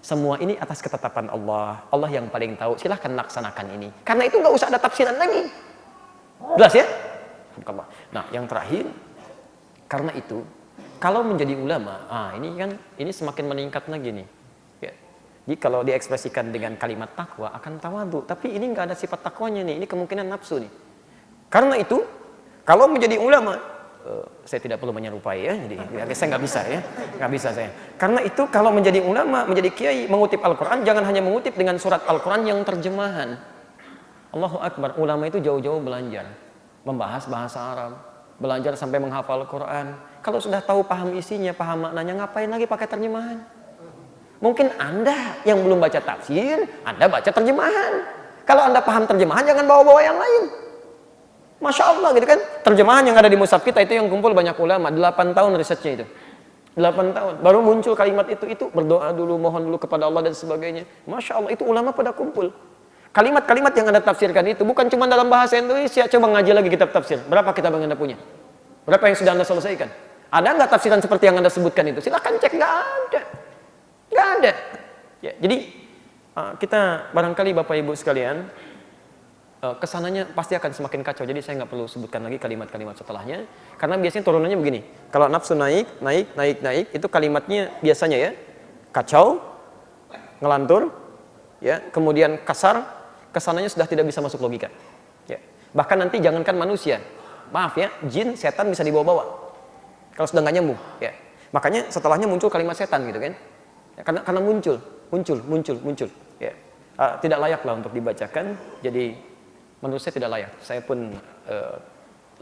Semua ini atas ketetapan Allah. Allah yang paling tahu. Silahkan laksanakan ini. Karena itu nggak usah ada tafsiran lagi. Jelas ya? Nah, yang terakhir, karena itu kalau menjadi ulama, ini semakin meningkat lagi nih. Ya. Jadi kalau diekspresikan dengan kalimat takwa akan tawadhu, tapi ini nggak ada sifat takwanya nih, ini kemungkinan nafsu nih. Karena itu, kalau menjadi ulama, saya tidak perlu menyerupai ya, jadi saya nggak bisa ya, nggak bisa saya. Karena itu kalau menjadi ulama, menjadi kiai, mengutip Al-Quran, jangan hanya mengutip dengan surat Al-Quran yang terjemahan. Allahu Akbar, ulama itu jauh-jauh belajar, membahas bahasa Arab, belajar sampai menghafal Quran. Kalau sudah tahu paham isinya, paham maknanya, ngapain lagi pakai terjemahan? Mungkin Anda yang belum baca tafsir, Anda baca terjemahan. Kalau Anda paham terjemahan, jangan bawa-bawa yang lain. Masya Allah gitu kan. Terjemahan yang ada di mushaf kita itu yang kumpul banyak ulama. 8 tahun risetnya itu. 8 tahun. Baru muncul kalimat itu. Berdoa dulu, mohon dulu kepada Allah dan sebagainya. Masya Allah, itu ulama pada kumpul. Kalimat-kalimat yang Anda tafsirkan itu bukan cuma dalam bahasa Indonesia. Coba ngaji lagi kitab tafsir. Berapa kitab yang Anda punya? Berapa yang sudah Anda selesaikan? Ada nggak tafsiran seperti yang Anda sebutkan itu? Silahkan cek, nggak ada. Nggak ada. Ya, jadi kita barangkali Bapak Ibu sekalian, kesananya pasti akan semakin kacau. Jadi saya nggak perlu sebutkan lagi kalimat-kalimat setelahnya, karena biasanya turunannya begini. Kalau nafsu naik, itu kalimatnya biasanya ya kacau, ngelantur, ya, kemudian kasar, kesananya sudah tidak bisa masuk logika. Ya. Bahkan nanti jangankan manusia, maaf ya, jin, setan bisa dibawa-bawa. Kalau sudah nggak nyambung, ya. Makanya setelahnya muncul kalimat setan gitu kan? Ya, karena muncul, ya. Tidak layak lah untuk dibacakan. Jadi menurut saya tidak layak. Saya pun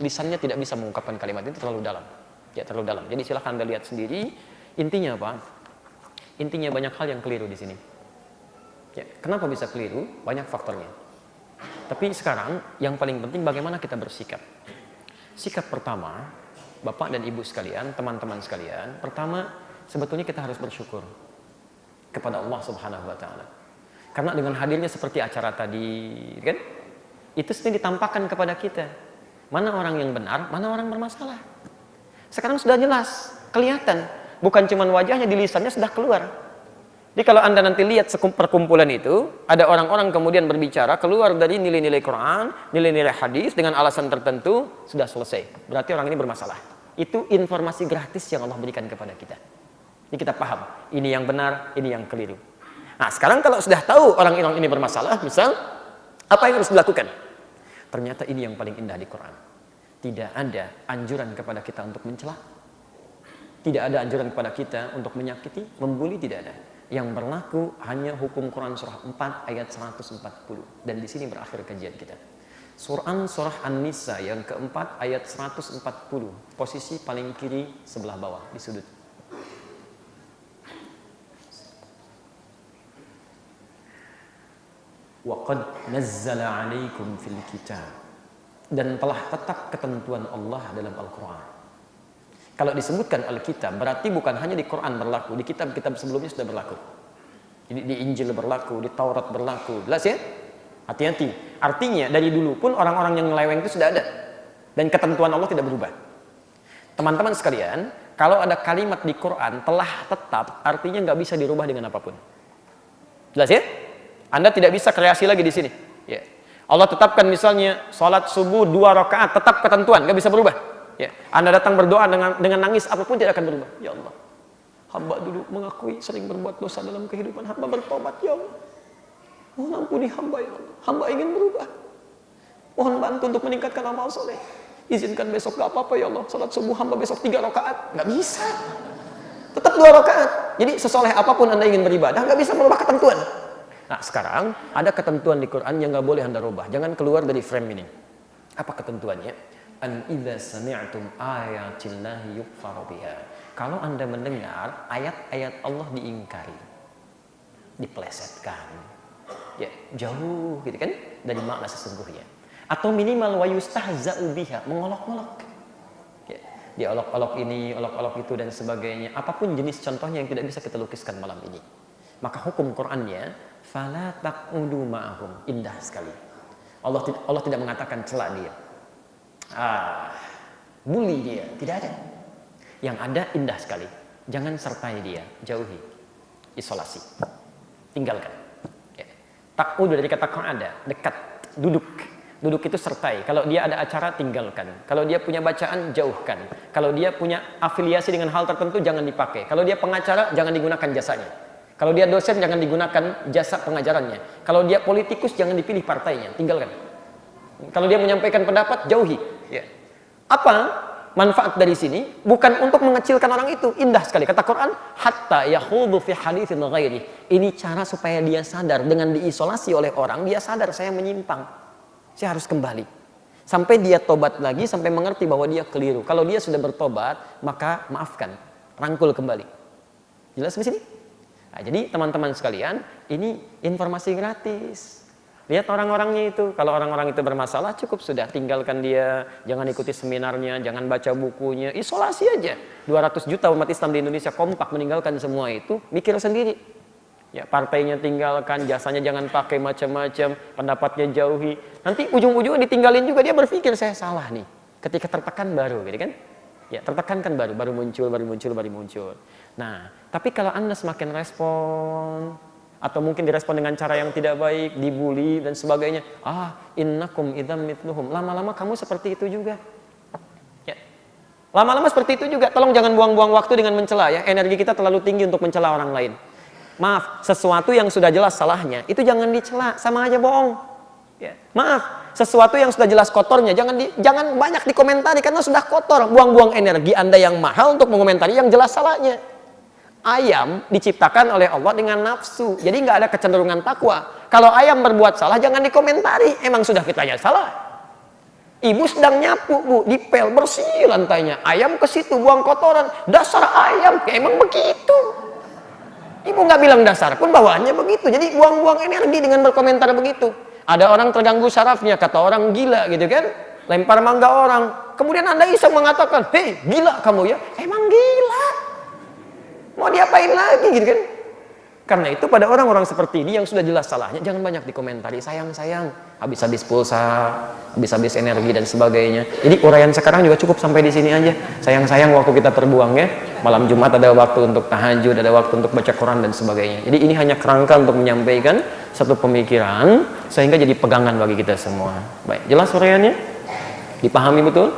lisannya tidak bisa mengungkapkan kalimat itu, terlalu dalam. Ya, terlalu dalam. Jadi silahkan Anda lihat sendiri. Intinya apa? Intinya banyak hal yang keliru di sini. Ya, kenapa bisa keliru? Banyak faktornya. Tapi sekarang yang paling penting bagaimana kita bersikap. Sikap pertama, Bapak dan Ibu sekalian, teman-teman sekalian, pertama sebetulnya kita harus bersyukur kepada Allah Subhanahu wa taala. Karena dengan hadirnya seperti acara tadi, kan? Itu sendiri ditampakkan kepada kita. Mana orang yang benar, mana orang bermasalah. Sekarang sudah jelas, kelihatan. Bukan cuma wajahnya, di lisannya sudah keluar. Jadi kalau Anda nanti lihat perkumpulan itu, ada orang-orang kemudian berbicara, keluar dari nilai-nilai Quran, nilai-nilai hadis, dengan alasan tertentu, sudah selesai. Berarti orang ini bermasalah. Itu informasi gratis yang Allah berikan kepada kita. Jadi kita paham, ini yang benar, ini yang keliru. Nah sekarang kalau sudah tahu orang ini bermasalah, misal, apa yang harus dilakukan? Ternyata ini yang paling indah di Quran. Tidak ada anjuran kepada kita untuk mencela. Tidak ada anjuran kepada kita untuk menyakiti, membuli, tidak ada. Yang berlaku hanya hukum Quran surah 4 ayat 140. Dan di sini berakhir kajian kita. Surah An-Nisa yang keempat ayat 140. Posisi paling kiri sebelah bawah di sudut. وَقَدْ نَزَّلَ عَلَيْكُمْ فِي الْكِتَابِ, dan telah tetap ketentuan Allah dalam Al-Quran. Kalau disebutkan Al-Kitab berarti bukan hanya di Quran berlaku, di kitab-kitab sebelumnya sudah berlaku. Jadi di Injil berlaku, di Taurat berlaku. Jelas ya? Hati-hati. Artinya dari dulu pun orang-orang yang nyeleweng itu sudah ada. Dan ketentuan Allah tidak berubah. Teman-teman sekalian, kalau ada kalimat di Quran telah tetap, artinya nggak bisa dirubah dengan apapun. Jelas ya? Anda tidak bisa kreasi lagi di sini. Ya. Allah tetapkan misalnya sholat subuh 2 rakaat, tetap ketentuan, nggak bisa berubah. Ya. Anda datang berdoa dengan nangis apapun tidak akan berubah. Ya Allah, hamba dulu mengakui sering berbuat dosa dalam kehidupan, hamba bertobat ya Allah. Mohon ampuni hamba ya Allah. Hamba ingin berubah. Mohon bantu untuk meningkatkan amal soleh. Izinkan besok gak apa-apa ya Allah. Sholat subuh hamba besok 3 rakaat, nggak bisa. Tetap 2 rakaat. Jadi sesoleh apapun Anda ingin beribadah, nggak bisa merubah ketentuan. Nah sekarang ada ketentuan di Quran yang nggak boleh Anda rubah. Jangan keluar dari frame ini. Apa ketentuannya? An idza sami'tum ayatillahi yukfaru biha. Kalau Anda mendengar ayat-ayat Allah diingkari, dipelesetkan, ya jauh gitu kan dari makna sesungguhnya. Atau minimal wa yustahza'u biha, mengolok-olok. Ya, diolok-olok ini, olok-olok itu dan sebagainya. Apapun jenis contohnya yang tidak bisa kita lukiskan malam ini. Maka hukum Qur'annya fala taqudu ma'ahum, indah sekali. Allah tidak mengatakan cela dia. Bully dia, tidak ada. Yang ada indah sekali. Jangan sertai dia, jauhi. Isolasi. Tinggalkan. Ya. Taqudu dari kata qa'ada, dekat, duduk. Duduk itu sertai. Kalau dia ada acara, tinggalkan. Kalau dia punya bacaan, jauhkan. Kalau dia punya afiliasi dengan hal tertentu, jangan dipakai. Kalau dia pengacara, jangan digunakan jasanya. Kalau dia dosen, jangan digunakan jasa pengajarannya. Kalau dia politikus, jangan dipilih partainya. Tinggalkan. Kalau dia menyampaikan pendapat, jauhi. Ya. Apa manfaat dari sini? Bukan untuk mengecilkan orang itu. Indah sekali. Kata Quran, hatta yakhudhu fi haditsin ghairi. Ini cara supaya dia sadar. Dengan diisolasi oleh orang, dia sadar saya menyimpang. Saya harus kembali. Sampai dia tobat lagi, sampai mengerti bahwa dia keliru. Kalau dia sudah bertobat, maka maafkan. Rangkul kembali. Jelas di sini? Nah, jadi teman-teman sekalian, ini informasi gratis. Lihat orang-orangnya itu. Kalau orang-orang itu bermasalah, cukup sudah tinggalkan dia. Jangan ikuti seminarnya, jangan baca bukunya. Isolasi aja. 200 juta umat Islam di Indonesia kompak meninggalkan semua itu. Mikir sendiri. Ya, partainya tinggalkan, jasanya jangan pakai macam-macam, pendapatnya jauhi. Nanti ujung-ujungnya ditinggalin juga, dia berpikir saya salah nih. Ketika tertekan baru, gitu kan? Ya, tertekan kan baru muncul. Nah, tapi kalau Anda semakin respon, atau mungkin direspon dengan cara yang tidak baik, dibully dan sebagainya, innakum idzam mithluhum. Lama-lama kamu seperti itu juga. Ya. Lama-lama seperti itu juga. Tolong jangan buang-buang waktu dengan mencela ya. Energi kita terlalu tinggi untuk mencela orang lain. Maaf, sesuatu yang sudah jelas salahnya, itu jangan dicela, sama aja bohong. Ya. Maaf, sesuatu yang sudah jelas kotornya, jangan banyak dikomentari karena sudah kotor. Buang-buang energi Anda yang mahal untuk mengomentari yang jelas salahnya. Ayam diciptakan oleh Allah dengan nafsu, jadi nggak ada kecenderungan takwa. Kalau ayam berbuat salah, jangan dikomentari, emang sudah fitrahnya salah. Ibu sedang nyapu, Bu, dipel, bersih lantainya. Ayam ke situ buang kotoran, dasar ayam, ya emang begitu. Ibu nggak bilang dasar pun bawaannya begitu. Jadi buang-buang energi dengan berkomentar begitu. Ada orang terganggu sarafnya, kata orang gila gitu kan. Lempar mangga orang. Kemudian Anda iseng mengatakan, hei gila kamu ya. Emang gila. Mau diapain lagi gitu kan. Karena itu pada orang-orang seperti ini yang sudah jelas salahnya, jangan banyak dikomentari. Sayang-sayang, habis-habis pulsa, habis-habis energi dan sebagainya. Jadi uraian sekarang juga cukup sampai di sini aja. Sayang-sayang waktu kita terbuang ya. Malam Jumat ada waktu untuk tahajud, ada waktu untuk baca Quran dan sebagainya. Jadi ini hanya kerangka untuk menyampaikan satu pemikiran sehingga jadi pegangan bagi kita semua. Baik, jelas uraiannya? Dipahami betul?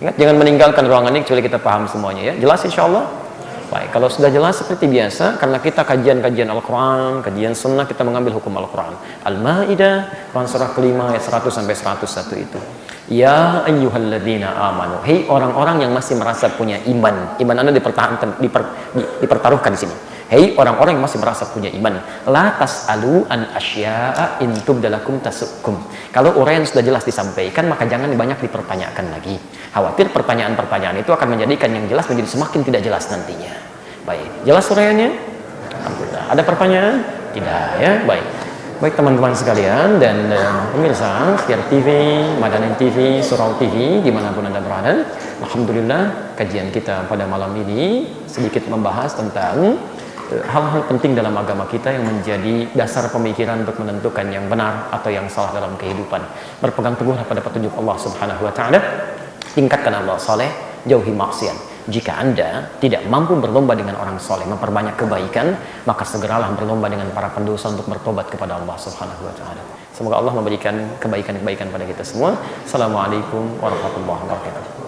Ingat, jangan meninggalkan ruangan ini kecuali kita paham semuanya ya. Jelas insyaallah? Baik, kalau sudah jelas seperti biasa, karena kita kajian Al-Quran, kajian Sunnah, kita mengambil hukum Al-Quran. Al-Ma'idah, Quran surah kelima ayat 100 sampai 101 itu. Ya ayyuhalladzina amanu, hei orang-orang yang masih merasa punya iman. Iman Anda dipertaruhkan di sini. Hei orang-orang yang masih merasa punya iman. La tas'alu an asya'a in tubdalakum tasukkum. Kalau uraian sudah jelas disampaikan, maka jangan banyak dipertanyakan lagi. Khawatir pertanyaan-pertanyaan itu akan menjadikan yang jelas menjadi semakin tidak jelas nantinya. Baik, jelas uraiannya? Alhamdulillah. Ada pertanyaan? Tidak ya? Baik. Baik teman-teman sekalian dan pemirsa Ikhtiar TV, Madani TV, Surau TV, dimanapun Anda berada. Alhamdulillah kajian kita pada malam ini sedikit membahas tentang hal-hal penting dalam agama kita yang menjadi dasar pemikiran untuk menentukan yang benar atau yang salah dalam kehidupan. Berpegang teguhlah pada petunjuk Allah Subhanahu wa taala. Tingkatkan amal soleh, jauhi maksiat. Jika Anda tidak mampu berlomba dengan orang soleh, memperbanyak kebaikan, maka segeralah berlomba dengan para pendosa untuk bertobat kepada Allah Subhanahu wa taala. Semoga Allah memberikan kebaikan-kebaikan pada kita semua. Assalamualaikum warahmatullahi wabarakatuh.